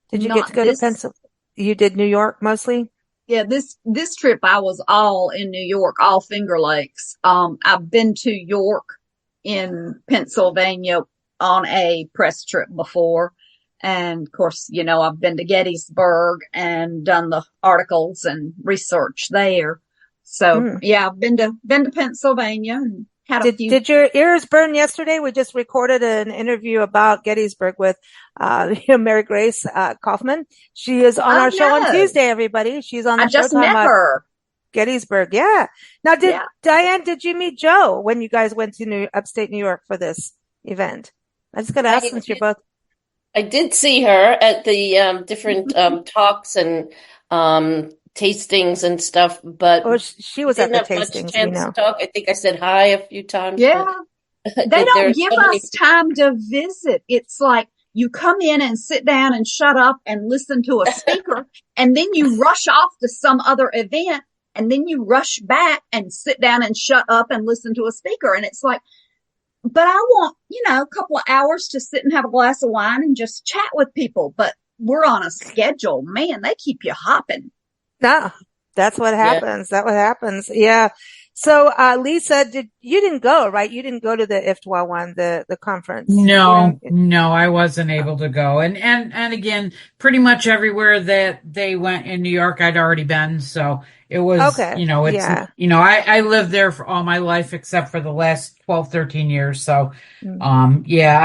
Did you get to go to Pennsylvania? You did New York mostly? Yeah, this trip I was all in New York, all Finger Lakes. I've been to York in Pennsylvania on a press trip before. And of course, I've been to Gettysburg and done the articles and research there. So yeah, I've been to Pennsylvania and had a few. Did your ears burn yesterday? We just recorded an interview about Gettysburg with, Mary Grace, Kaufman. She is on our show on Tuesday, everybody. She's on the show. I just met her. Gettysburg. Yeah. Now, Diane, did you meet Joe when you guys went to upstate New York for this event? I was going to ask since you're both. I did see her at the different talks and tastings and stuff, but she was at the tastings. We know. Talk. I think I said hi a few times. Yeah, they don't give us time to visit. It's like you come in and sit down and shut up and listen to a speaker, and then you rush off to some other event, and then you rush back and sit down and shut up and listen to a speaker, and it's like, but I want a couple of hours to sit and have a glass of wine and just chat with people. But we're on a schedule, man. They keep you hopping. No, that's what happens. Yeah. That's what happens. Yeah. So, Lisa, you didn't go, right? You didn't go to the IFTWA one, the conference. No, no, I wasn't able to go. And again, pretty much everywhere that they went in New York, I'd already been. So it was, Okay. it's, Yeah. I lived there for all my life except for the last 12, 13 years. So, Mm. yeah,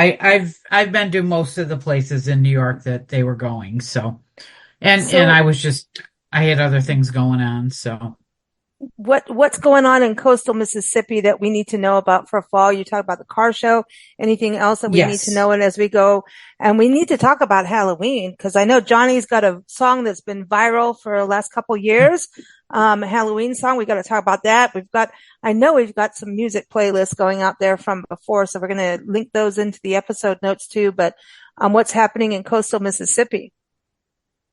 I've been to most of the places in New York that they were going. So, and So, I had other things going on. So. what's going on in coastal Mississippi that we need to know about for fall? You talk about the car show. Anything else that we need to Yes. know as we go? And we need to talk about Halloween because I know Johnny's got a song that's been viral for the last couple years. A Halloween song. We got to talk about that. I know we've got some music playlists going out there from before, so we're going to link those into the episode notes too. But what's happening in coastal Mississippi?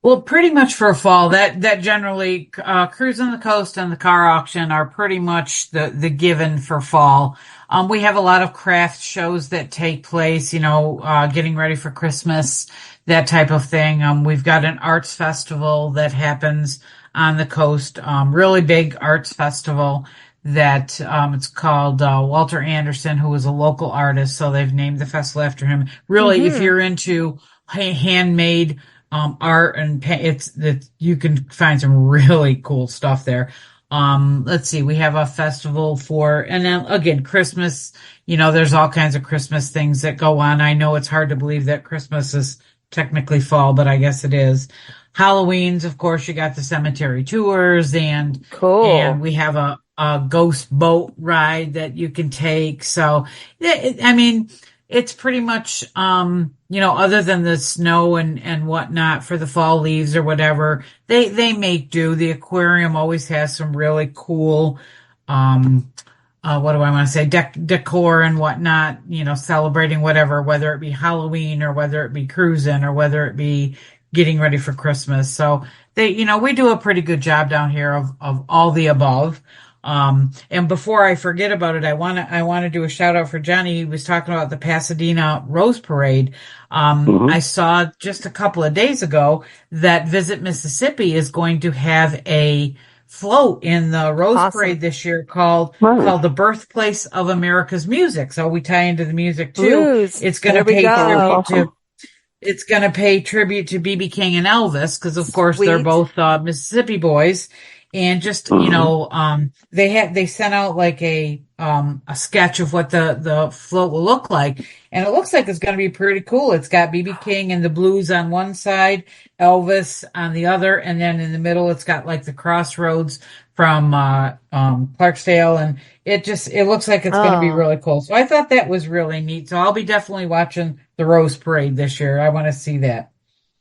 Well, pretty much for fall, that generally, cruise on the coast and the car auction are pretty much the given for fall. We have a lot of craft shows that take place, getting ready for Christmas, that type of thing. We've got an arts festival that happens on the coast, really big arts festival that, it's called, Walter Anderson, who was a local artist. So they've named the festival after him. Really, if Mm-hmm. you're into handmade, art and it's that you can find some really cool stuff there. Let's see, we have a festival and then again, Christmas, there's all kinds of Christmas things that go on. I know it's hard to believe that Christmas is technically fall, but I guess it is. Halloween's, of course, you got the cemetery tours and Cool. we have a ghost boat ride that you can take. So, I mean, it's pretty much, other than the snow and whatnot for the fall leaves or whatever, they make do. The aquarium always has some really cool, what do I want to say, decor and whatnot, celebrating whatever, whether it be Halloween or whether it be cruising or whether it be getting ready for Christmas. So we do a pretty good job down here of all the above. And before I forget about it, I want to do a shout out for Johnny. He was talking about the Pasadena Rose Parade. I saw just a couple of days ago that Visit Mississippi is going to have a float in the Rose Awesome. Parade this year called The Birthplace of America's Music. So we tie into the music too. Blues. It's going There to we pay go. tribute to It's going to pay tribute to B.B. King and Elvis because, of course, they're Sweet. both Mississippi boys. And just, they sent out like a sketch of what the float will look like. And it looks like it's going to be pretty cool. It's got B.B. King and the Blues on one side, Elvis on the other. And then in the middle, it's got like the crossroads from Clarksdale. And it looks like it's going to be Oh, really cool. So I thought that was really neat. So I'll be definitely watching the Rose Parade this year. I want to see that.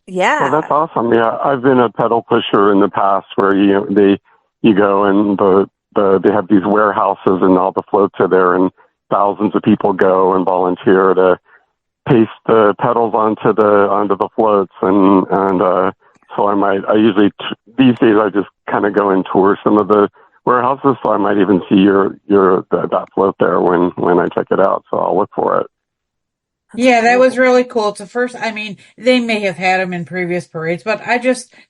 Well, yeah. that's awesome. Yeah, I've been a pedal pusher in the past where you go and they have these warehouses and all the floats are there and thousands of people go and volunteer to paste the pedals onto the floats and so these days I just kind of go and tour some of the warehouses, so I might even see that float there when I check it out. So I'll look for it. Yeah, that Cool. was really cool. It's the first, I mean, they may have had them in previous parades, but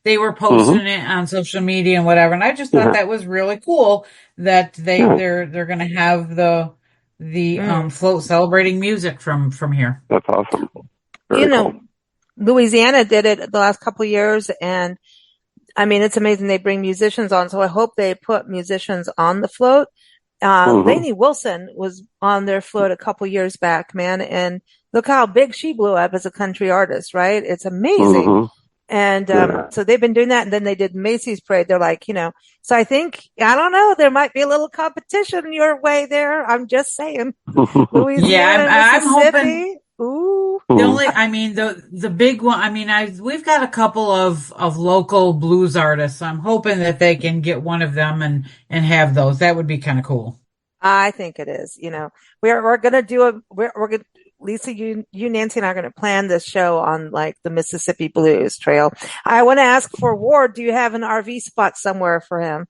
they were posting it on social media and whatever. And I just thought that was really cool that they're going to have the Mm. float celebrating music from here. That's awesome. You Very know, cool. Louisiana did it the last couple of years, and I mean, it's amazing they bring musicians on. So I hope they put musicians on the float. Lainey Wilson was on their float a couple years back, man, and look how big she blew up as a country artist, right? It's amazing. And Yeah. so they've been doing that, and then they did Macy's Parade. They're like, so I think, I don't know, there might be a little competition your way there. I'm just saying, Yeah, Louisiana, I'm hoping. Mississippi. Ooh. The big one, we've got a couple of local blues artists. I'm hoping that they can get one of them and have those. That would be kind of cool. I think it is. We're gonna do we're gonna Lisa, you, Nancy, and I are gonna plan this show on like the Mississippi Blues Trail. I want to ask for Ward. Do you have an RV spot somewhere for him?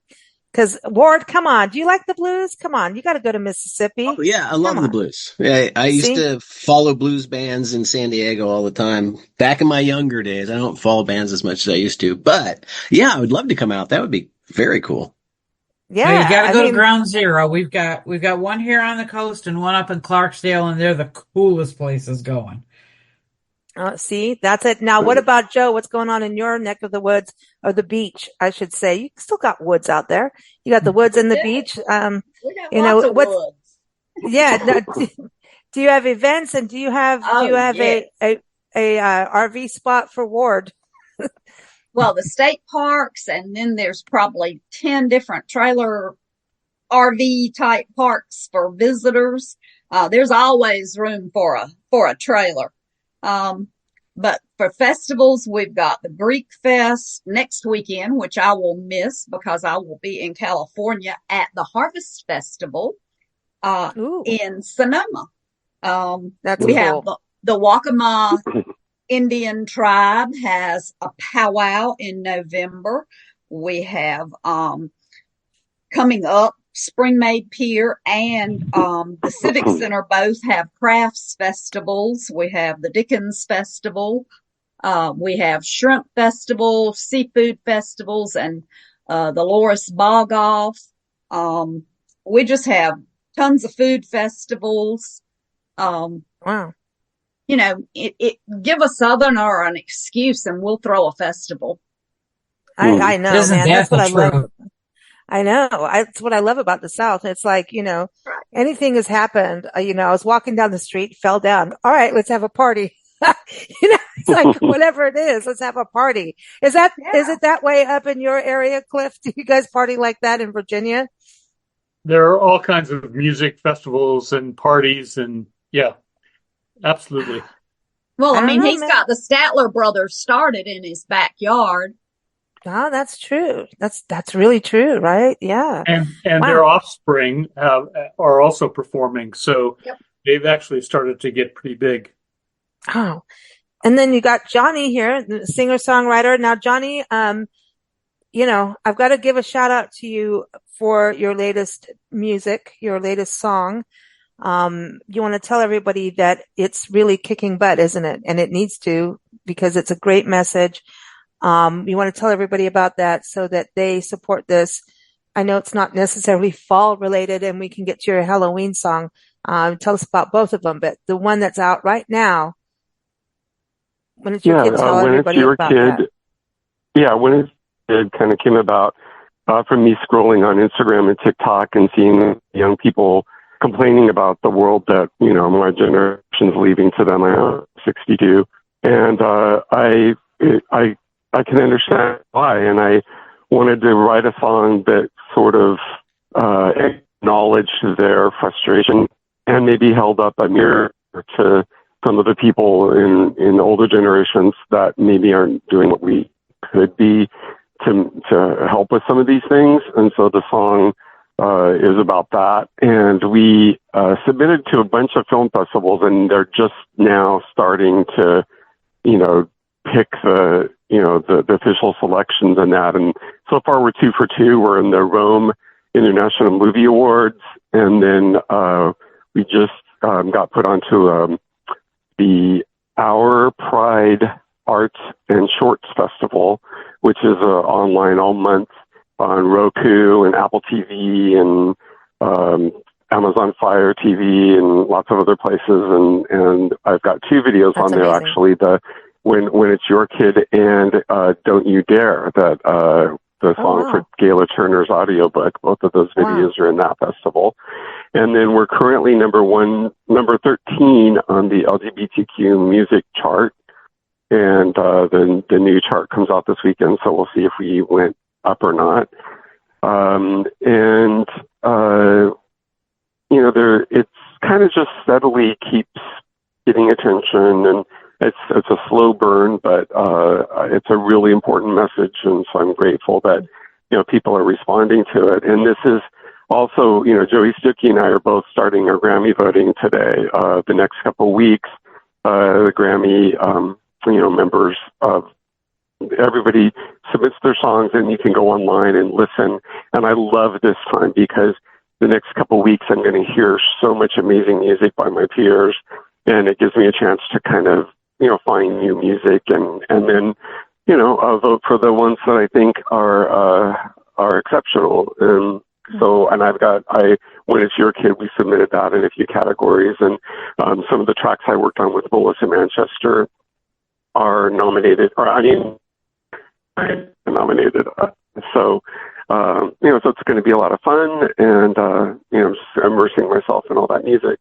Because Ward, come on, do you like the blues? Come on, you got to go to Mississippi. Oh yeah, I love Come the on. blues. Yeah, I used See? to follow blues bands in San Diego all the time. Back in my younger days, I don't follow bands as much as I used to, but yeah, I would love to come out. That would be very cool. No, you Yeah, got to I go to mean, Ground Zero. We've got one here on the coast and one up in Clarksdale, and they're the coolest places going. see, that's it. Now, what about Joe? What's going on in your neck of the woods or the beach, I should say? You still got woods out there. You got the woods and the beach. We got You lots know, of woods. yeah. No, do you have events and do you Oh, have yes. a RV spot for Ward? Well, the state parks, and then there's probably 10 different trailer RV type parks for visitors. There's always room for a trailer. Um, but for festivals, we've got the Greek Fest next weekend, which I will miss because I will be in California at the Harvest Festival Ooh, in Sonoma. that's We have cool. the Waccamaw Indian tribe has a powwow in November. We have coming up, Spring Made Pier and the Civic Center both have crafts festivals. We have the Dickens Festival. We have Shrimp Festival, Seafood Festivals, and the Loris Bog Off. We just have tons of food festivals. Wow. It give a southerner an excuse and we'll throw a festival. I know, Isn't man. that That's what the I love. truth? I know. That's what I love about the South. It's like, anything has happened. I was walking down the street, fell down. All right, let's have a party. It's like whatever it is, let's have a party. Is Yeah. it that way up in your area, Cliff? Do you guys party like that in Virginia? There are all kinds of music festivals and parties, and yeah, absolutely. Well, I I don't mean, know, he's man. got the Statler brothers started in his backyard. Oh, that's true. That's really true, right? Yeah. And their Wow. offspring are also performing, so Yep. they've actually started to get pretty big. Oh, and then you got Johnny here, the singer-songwriter. Now, Johnny, I've got to give a shout out to you for your latest music, your latest song. You want to tell everybody that it's really kicking butt, isn't it? And it needs to because it's a great message. You want to tell everybody about that so that they support this. I know it's not necessarily fall related and we can get to your Halloween song. Tell us about both of them, but the one that's out right now, when it's your Yeah, kid, tell when it's everybody your about that. kid, yeah, when it's it kind of came about from me scrolling on Instagram and TikTok and seeing young people complaining about the world that my generation's leaving to them. I'm 62, and I can understand why, and I wanted to write a song that sort of acknowledged their frustration and maybe held up a mirror to some of the people in older generations that maybe aren't doing what we could be to help with some of these things. And so the song is about that. And we submitted to a bunch of film festivals, and they're just now starting to, pick the official selections and that. And so far we're 2 for 2. We're in the Rome International Movie Awards, and then we just got put onto the Our Pride Arts and Shorts Festival, which is online all month on Roku and Apple TV and Amazon Fire TV and lots of other places. And I've got 2 videos That's on there amazing. actually. The when it's your kid and Don't You Dare, that the Oh, song for wow. Gayla Turner's audiobook. Both of those Wow. videos are in that festival. And then we're currently number 13 on the LGBTQ music chart. And the new chart comes out this weekend, so we'll see if we went up or not. It's kind of just steadily keeps getting attention, and it's a slow burn, but it's a really important message, and so I'm grateful that people are responding to it. And this is also, Joey Stuckey and I are both starting our Grammy voting today. The next couple of weeks, the Grammy members of everybody submits their songs, and you can go online and listen. And I love this time because the next couple of weeks I'm going to hear so much amazing music by my peers, and it gives me a chance to kind of find new music and then vote for the ones that I think are exceptional. And and when it's your kid, we submitted that in a few categories, and some of the tracks I worked on with Melissa Manchester are nominated, or I mean, nominated. So, so it's going to be a lot of fun, and just immersing myself in all that music.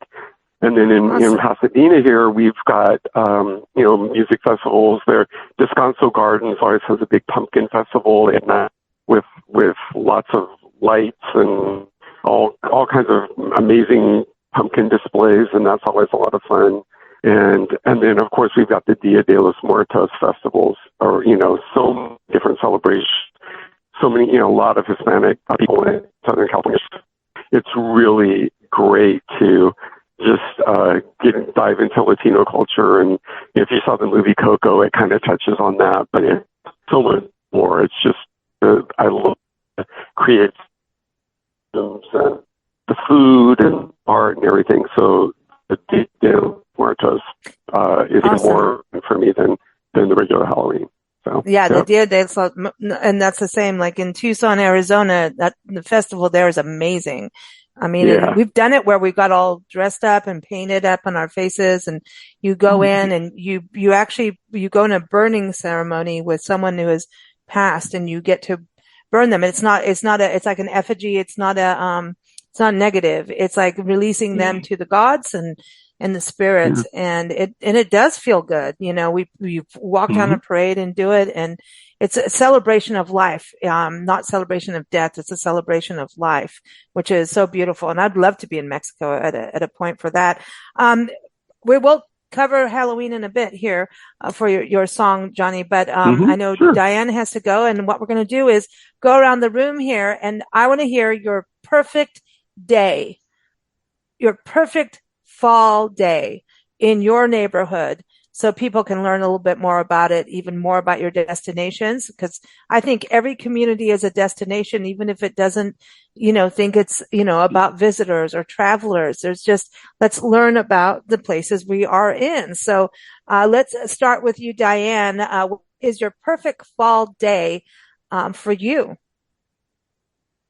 And then in Pasadena here, we've got, music festivals there. Descanso Gardens always has a big pumpkin festival in that with lots of lights and all kinds of amazing pumpkin displays, and that's always a lot of fun. And then, of course, we've got the Dia de los Muertos festivals, or, so many different celebrations, so many, a lot of Hispanic people in Southern California. It's really great to just dive into Latino culture. And if you saw the movie Coco, it kind of touches on that, but it's so much more. It's just, I love creative and the food and art and everything. So the Dia de los Muertos is more for me than the regular Halloween. So, the Dia de los, and that's the same, like in Tucson, Arizona, the festival there is amazing. I mean, and we've done it where we got all dressed up and painted up on our faces, and you go in and you go in a burning ceremony with someone who has passed, and you get to burn them. And it's like an effigy. It's not negative. It's like releasing them to the gods and the spirits. And it does feel good. We walk down a parade and do it, and it's a celebration of life, not celebration of death. It's a celebration of life, which is so beautiful. And I'd love to be in Mexico at a point for that. We will cover Halloween in a bit here for your song, Johnny, but I know Diane has to go, and what we're going to do is go around the room here, and I want to hear your perfect day, your perfect fall day in your neighborhood, so people can learn a little bit more about it, even more about your destinations, because I think every community is a destination, even if it doesn't, think it's, about visitors or travelers. Let's learn about the places we are in. So let's start with you, Diane. What is your perfect fall day for you?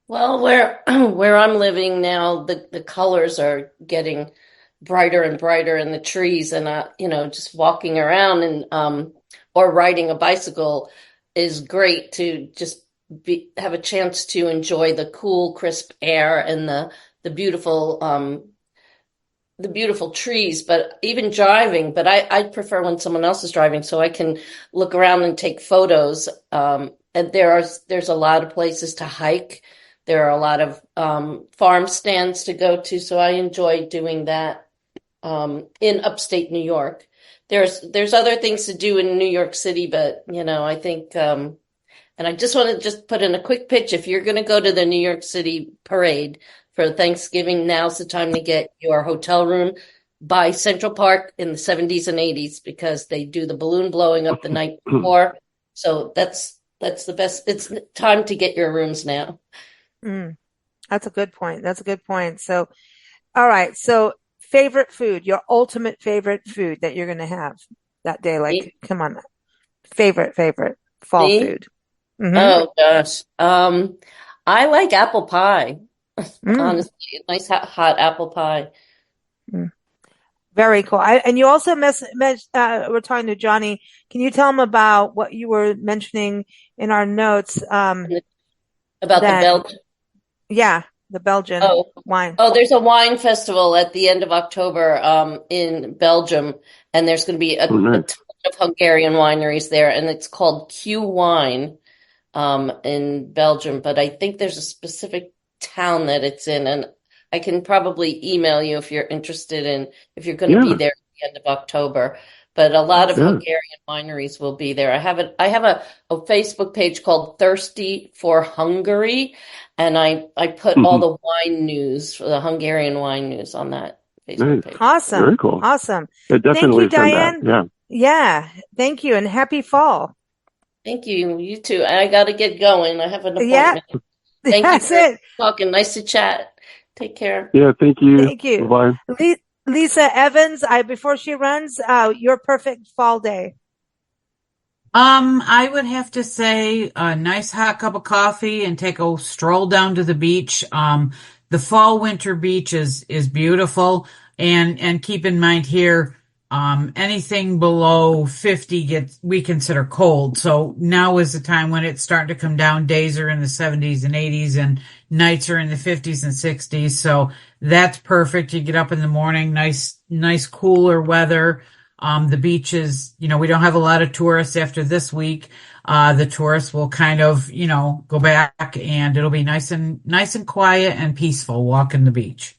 Well, where I'm living now, the colors are getting brighter and brighter in the trees, and just walking around and or riding a bicycle is great to just have a chance to enjoy the cool, crisp air and the beautiful trees. But even driving, but I prefer when someone else is driving, so I can look around and take photos. And there's a lot of places to hike. There are a lot of farm stands to go to, so I enjoy doing that. In upstate New York, there's other things to do in New York City, but I think, and I just want to put in a quick pitch. If you're going to go to the New York City parade for Thanksgiving, now's the time to get your hotel room by Central Park in the 70s and 80s, because they do the balloon blowing up the night before. So that's the best. It's time to get your rooms now. That's a good point. So, all right. So, favorite food, your ultimate favorite food that you're going to have that day. Like, come on, favorite fall food. Oh gosh. I like apple pie. Honestly, nice hot apple pie. Very cool. And you also we're talking to Johnny. Can you tell him about what you were mentioning in our notes? About the Belgian. Yeah. The Belgian wine. Oh, there's a wine festival at the end of October in Belgium, and there's going to be a ton of Hungarian wineries there, and it's called Q Wine in Belgium. But I think there's a specific town that it's in, and I can probably email you if you're interested if you're going to be there at the end of October. But a lot of Hungarian wineries will be there. I have a Facebook page called Thirsty for Hungary, and I put all the wine news, for the Hungarian wine news, on that Facebook page. Awesome. Very cool. Awesome. Thank you, Diane. That. Yeah. Thank you, and happy fall. Thank you. You too. I got to get going. I have an appointment. Yeah. Thank you for talking. Nice to chat. Take care. Yeah, thank you. Thank you. Bye-bye. Lisa Evans, before she runs, your perfect fall day. I would have to say a nice hot cup of coffee and take a stroll down to the beach. The fall winter beach is beautiful, and keep in mind here, anything below 50 we consider cold. So now is the time when it's starting to come down. Days are in the 70s and 80s, and nights are in the 50s and 60s. So that's perfect. You get up in the morning, nice cooler weather. The beaches, we don't have a lot of tourists after this week. The tourists will kind of, go back, and it'll be nice and quiet and peaceful walking the beach.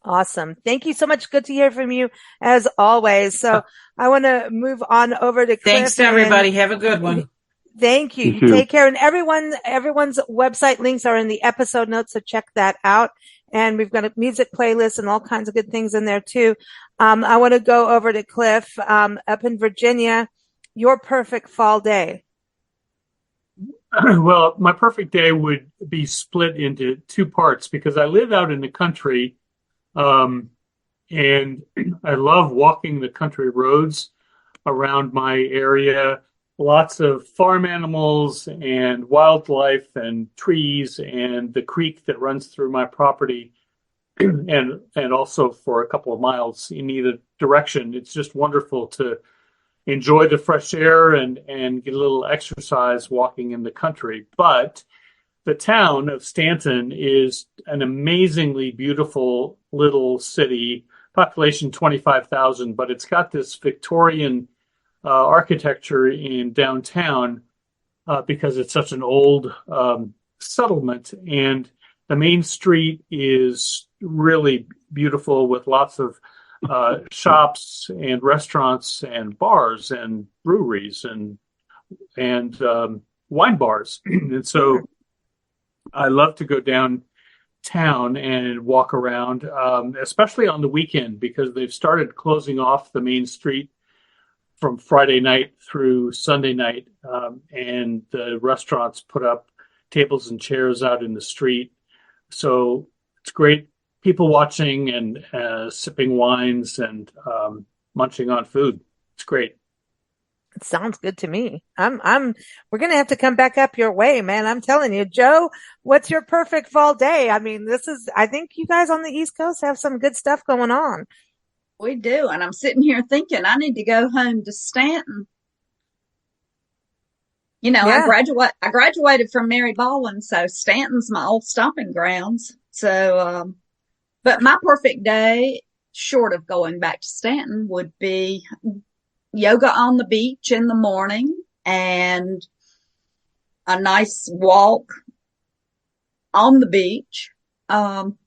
Awesome. Thank you so much. Good to hear from you as always. So I want to move on over to Cliff. Thanks to everybody. Have a good one. Thank you. You take care. And everyone's website links are in the episode notes, so check that out. And we've got a music playlist and all kinds of good things in there too. I want to go over to Cliff, up in Virginia. Your perfect fall day. Well, my perfect day would be split into two parts because I live out in the country, and I love walking the country roads around my area. Lots of farm animals and wildlife and trees and the creek that runs through my property, and also for a couple of miles in either direction. It's just wonderful to enjoy the fresh air and get a little exercise walking in the country. But the town of Stanton is an amazingly beautiful little city, population 25,000, but it's got this Victorian architecture in downtown because it's such an old settlement. And the main street is really beautiful with lots of shops and restaurants and bars and breweries and wine bars. And so I love to go downtown and walk around, especially on the weekend, because they've started closing off the main street from Friday night through Sunday night. And the restaurants put up tables and chairs out in the street. So it's great people watching and sipping wines and munching on food. It's great. It sounds good to me. We're going to have to come back up your way, man. I'm telling you, Joe, what's your perfect fall day? I mean, I think you guys on the East Coast have some good stuff going on. We do. And I'm sitting here thinking I need to go home to Stanton. Yeah. I graduated from Mary Baldwin, so Stanton's my old stomping grounds. So, but my perfect day, short of going back to Stanton, would be yoga on the beach in the morning and a nice walk on the beach. I'm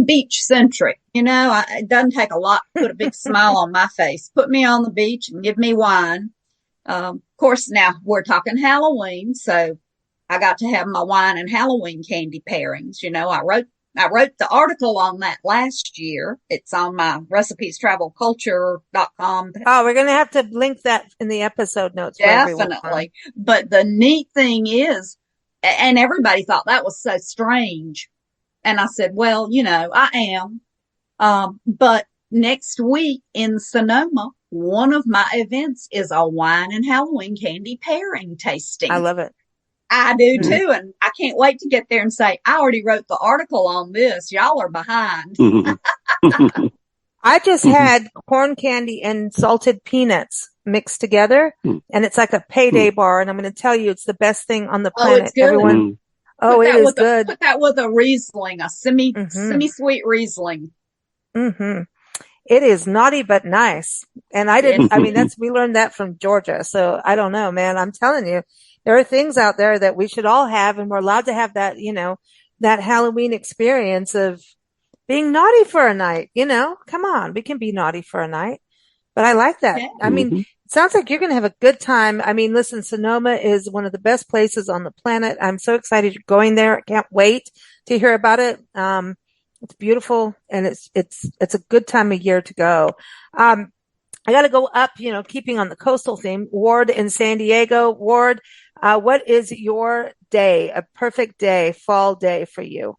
beach centric, it doesn't take a lot to put a big smile on my face. Put me on the beach and give me wine. Of course, now we're talking Halloween, so I got to have my wine and Halloween candy pairings. I wrote the article on that last year. It's on my recipiestravelculture.com. Oh, we're going to have to link that in the episode notes. Definitely. But the neat thing is, and everybody thought that was so strange. And I said, well, I am. But next week in Sonoma, one of my events is a wine and Halloween candy pairing tasting. I love it. I do too. And I can't wait to get there and say, I already wrote the article on this. Y'all are behind. I just had corn candy and salted peanuts mixed together, and it's like a payday bar. And I'm going to tell you, it's the best thing on the planet. Oh, it's good. It is good. Put that with a Riesling, a semi-sweet Riesling. Mm-hmm. It is naughty but nice. And we learned that from Georgia. So I don't know, man. I'm telling you, there are things out there that we should all have, and we're allowed to have that, that Halloween experience of being naughty for a night. Come on, we can be naughty for a night. But I like that. Yeah. I mean, it sounds like you're going to have a good time. I mean, listen, Sonoma is one of the best places on the planet. I'm so excited you're going there. I can't wait to hear about it. It's beautiful, and it's a good time of year to go. I got to go up, keeping on the coastal theme. Ward in San Diego. Ward, what is your day, a perfect day, fall day for you?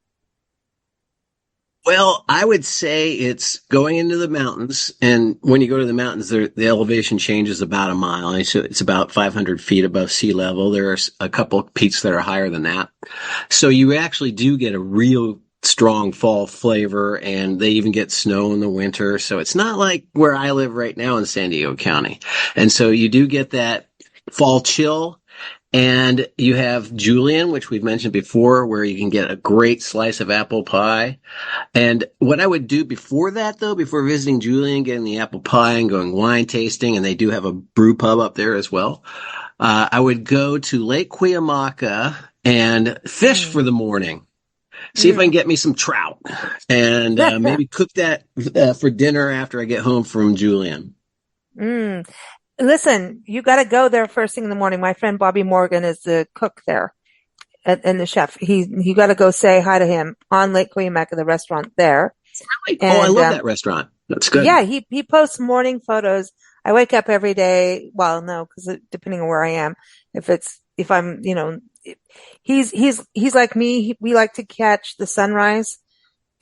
Well, I would say it's going into the mountains, and when you go to the mountains, the elevation changes about a mile. And so it's about 500 feet above sea level. There are a couple of peaks that are higher than that. So you actually do get a real strong fall flavor, and they even get snow in the winter. So it's not like where I live right now in San Diego County. And so you do get that fall chill. And you have Julian, which we've mentioned before, where you can get a great slice of apple pie. And what I would do before that, though, before visiting Julian, getting the apple pie and going wine tasting, and they do have a brew pub up there as well, I would go to Lake Cuyamaca and fish for the morning. See if I can get me some trout and maybe cook that for dinner after I get home from Julian. Listen, you got to go there first thing in the morning. My friend Bobby Morgan is the cook there and the chef. You got to go say hi to him on Lake Cuyamaca, the restaurant there. Really? And, I love that restaurant. That's good. Yeah, he posts morning photos. I wake up every day. Well, no, because depending on where I am, if I'm, he's like me. We like to catch the sunrise.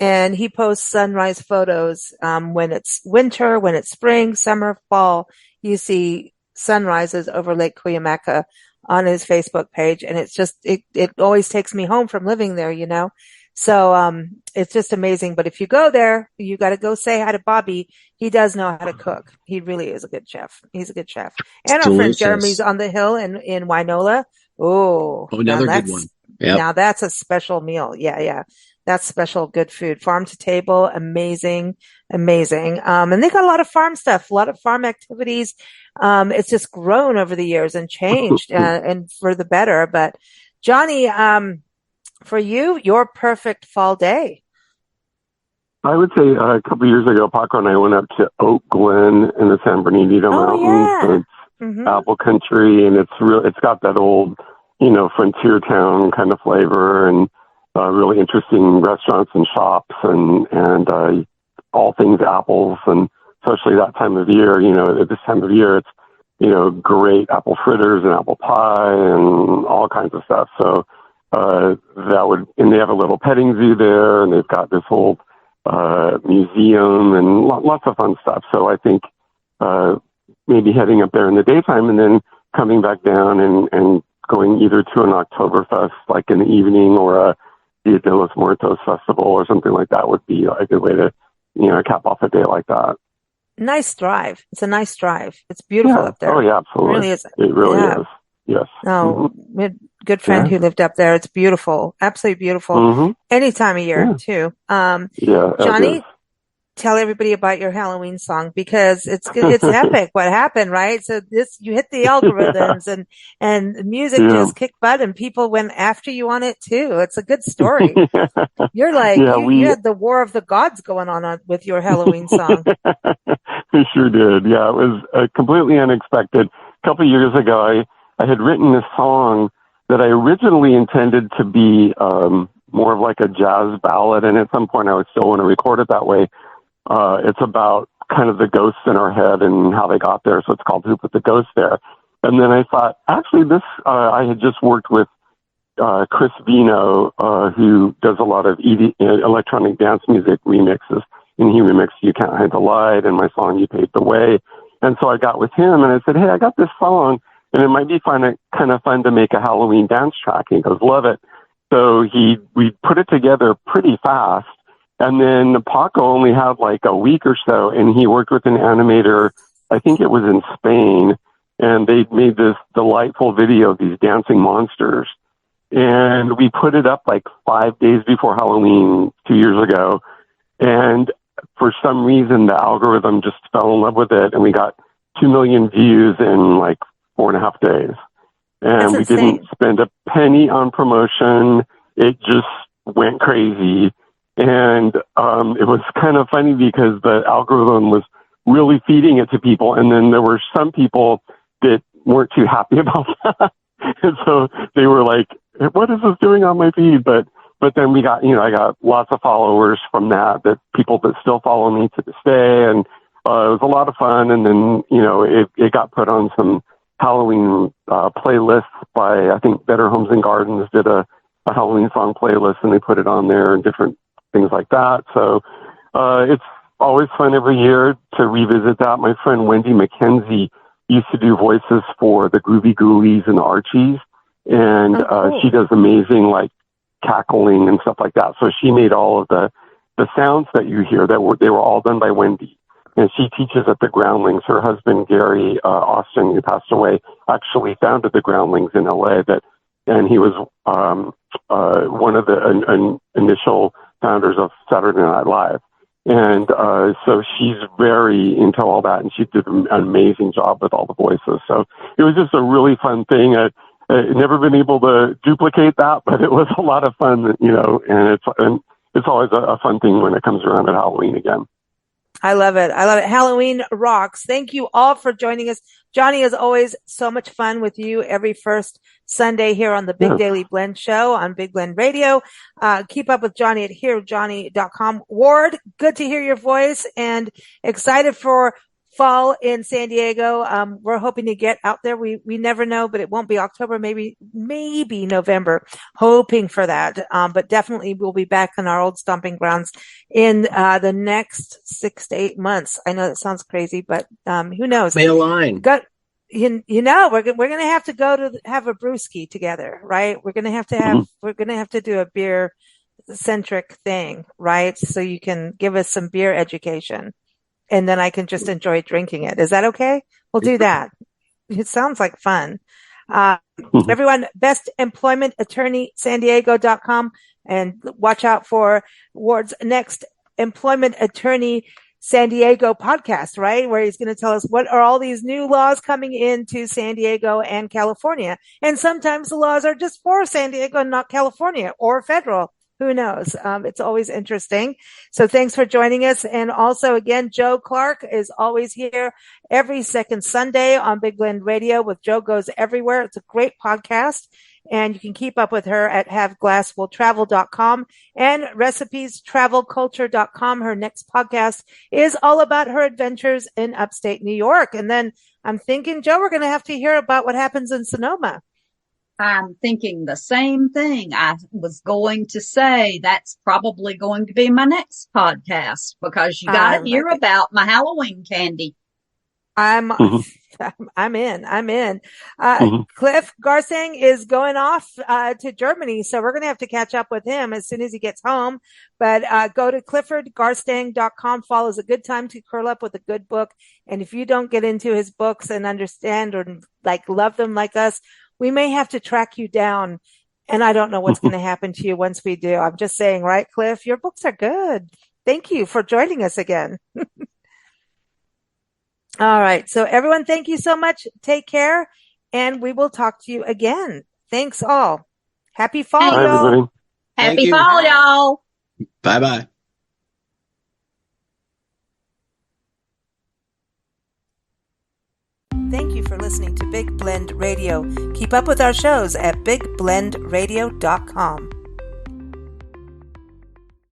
And he posts sunrise photos when it's winter, when it's spring, summer, fall. You see sunrises over Lake Cuyamaca on his Facebook page, and it's just it always takes me home from living there, So it's just amazing. But if you go there, you got to go say hi to Bobby. He does know how to cook. He really is a good chef. He's a good chef. And our friend Jeremy's on the hill in Wainola. Oh, another good one. Yep. Now that's a special meal. Yeah. That's special, good food. Farm to table, amazing. And they got a lot of farm stuff, a lot of farm activities. It's just grown over the years and changed, and for the better. But Johnny, for you, your perfect fall day. I would say a couple of years ago, Paco and I went up to Oak Glen in the San Bernardino Mountains. Yeah. It's apple country, and it's got that old, frontier town kind of flavor, and really interesting restaurants and shops, and all things apples, and especially that time of year. At this time of year, it's great apple fritters and apple pie and all kinds of stuff. So and they have a little petting zoo there, and they've got this whole museum and lots of fun stuff. So I think maybe heading up there in the daytime and then coming back down and going either to an Oktoberfest like in the evening or a Dia de los Muertos festival or something like that would be a good way to cap off a day like that. Nice drive. It's a nice drive. It's beautiful up there. Oh yeah, absolutely. It really is. It really is. Yes. No, we had a good friend who lived up there. It's beautiful. Absolutely beautiful. Any time of year too. Johnny, tell everybody about your Halloween song because it's epic what happened, right? So you hit the algorithms and the music just kicked butt and people went after you on it too. It's a good story. You're like, you had the War of the Gods going on with your Halloween song. We sure did. Yeah, it was completely unexpected. A couple of years ago, I had written this song that I originally intended to be more of like a jazz ballad, and at some point I would still want to record it that way. It's about kind of the ghosts in our head and how they got there, so it's called Who Put the Ghost There? And then I thought, actually, I had just worked with Chris Vino, who does a lot of electronic dance music remixes, and he remixed You Can't Hide the Light and my song You Paved the Way. And so I got with him and I said, hey, I got this song, and it might be kind of fun to make a Halloween dance track. And he goes, love it. So we put it together pretty fast. And then Paco only had like a week or so, and he worked with an animator, I think it was in Spain, and they made this delightful video of these dancing monsters. And we put it up like 5 days before Halloween 2 years ago. And for some reason, the algorithm just fell in love with it, and we got 2 million views in like 4.5 days. And we didn't spend a penny on promotion. It just went crazy. And it was kind of funny because the algorithm was really feeding it to people. And then there were some people that weren't too happy about that. And so they were like, what is this doing on my feed? But then we got, I got lots of followers from that people that still follow me to this day. And it was a lot of fun. And then, it got put on some Halloween playlists by, I think, Better Homes and Gardens did a Halloween song playlist, and they put it on there, and different things like that. So it's always fun every year to revisit that. My friend Wendy McKenzie used to do voices for the Groovy Ghoulies and the Archies, and cool. she does amazing like cackling and stuff like that. So she made all of the sounds that you hear they were all done by Wendy. And she teaches at the Groundlings. Her husband, Gary Austin, who passed away, actually founded the Groundlings in LA. And he was one of the initial founders of Saturday Night Live. And so she's very into all that, and she did an amazing job with all the voices. So it was just a really fun thing. I've never been able to duplicate that, but it was a lot of fun, and it's always a fun thing when it comes around at Halloween again. I love it. I love it. Halloween rocks. Thank you all for joining us. Johnny, is always so much fun with you every first Sunday here on the Big Daily Blend Show on Big Blend Radio. Keep up with Johnny at hearjohnny.com. Ward, good to hear your voice and excited for fall in San Diego. We're hoping to get out there. We never know, but it won't be October, maybe November, hoping for that. But definitely we'll be back in our old stomping grounds in the next 6 to 8 months. I know that sounds crazy, but who knows? May align. We're going to have to go to have a brewski together, right? We're going to have to do a beer centric thing, right? So you can give us some beer education. And then I can just enjoy drinking it. Is that okay? We'll do that. It sounds like fun. Everyone, bestemploymentattorneysandiego.com, and watch out for Ward's next Employment Attorney San Diego podcast, right? Where he's going to tell us what are all these new laws coming into San Diego and California. And sometimes the laws are just for San Diego and not California or federal. Who knows? It's always interesting. So thanks for joining us. And also, again, Joe Clark is always here every second Sunday on Big Blend Radio with Joe Goes Everywhere. It's a great podcast. And you can keep up with her at haveglasswilltravel.com and recipiestravelculture.com. Her next podcast is all about her adventures in upstate New York. And then I'm thinking, Joe, we're going to have to hear about what happens in Sonoma. I'm thinking the same thing. I was going to say that's probably going to be my next podcast because you got to hear about my Halloween candy. I'm in. Cliff Garsang is going off to Germany, so we're going to have to catch up with him as soon as he gets home. But go to cliffordgarsang.com. Fall is a good time to curl up with a good book. And if you don't get into his books and understand or love them like us, we may have to track you down. And I don't know what's going to happen to you once we do. I'm just saying, right, Cliff? Your books are good. Thank you for joining us again. All right. So everyone, thank you so much. Take care. And we will talk to you again. Thanks all. Happy fall, Bye, y'all. everybody. Happy fall, y'all. Bye-bye. Thank you for listening to Big Blend Radio. Keep up with our shows at bigblendradio.com.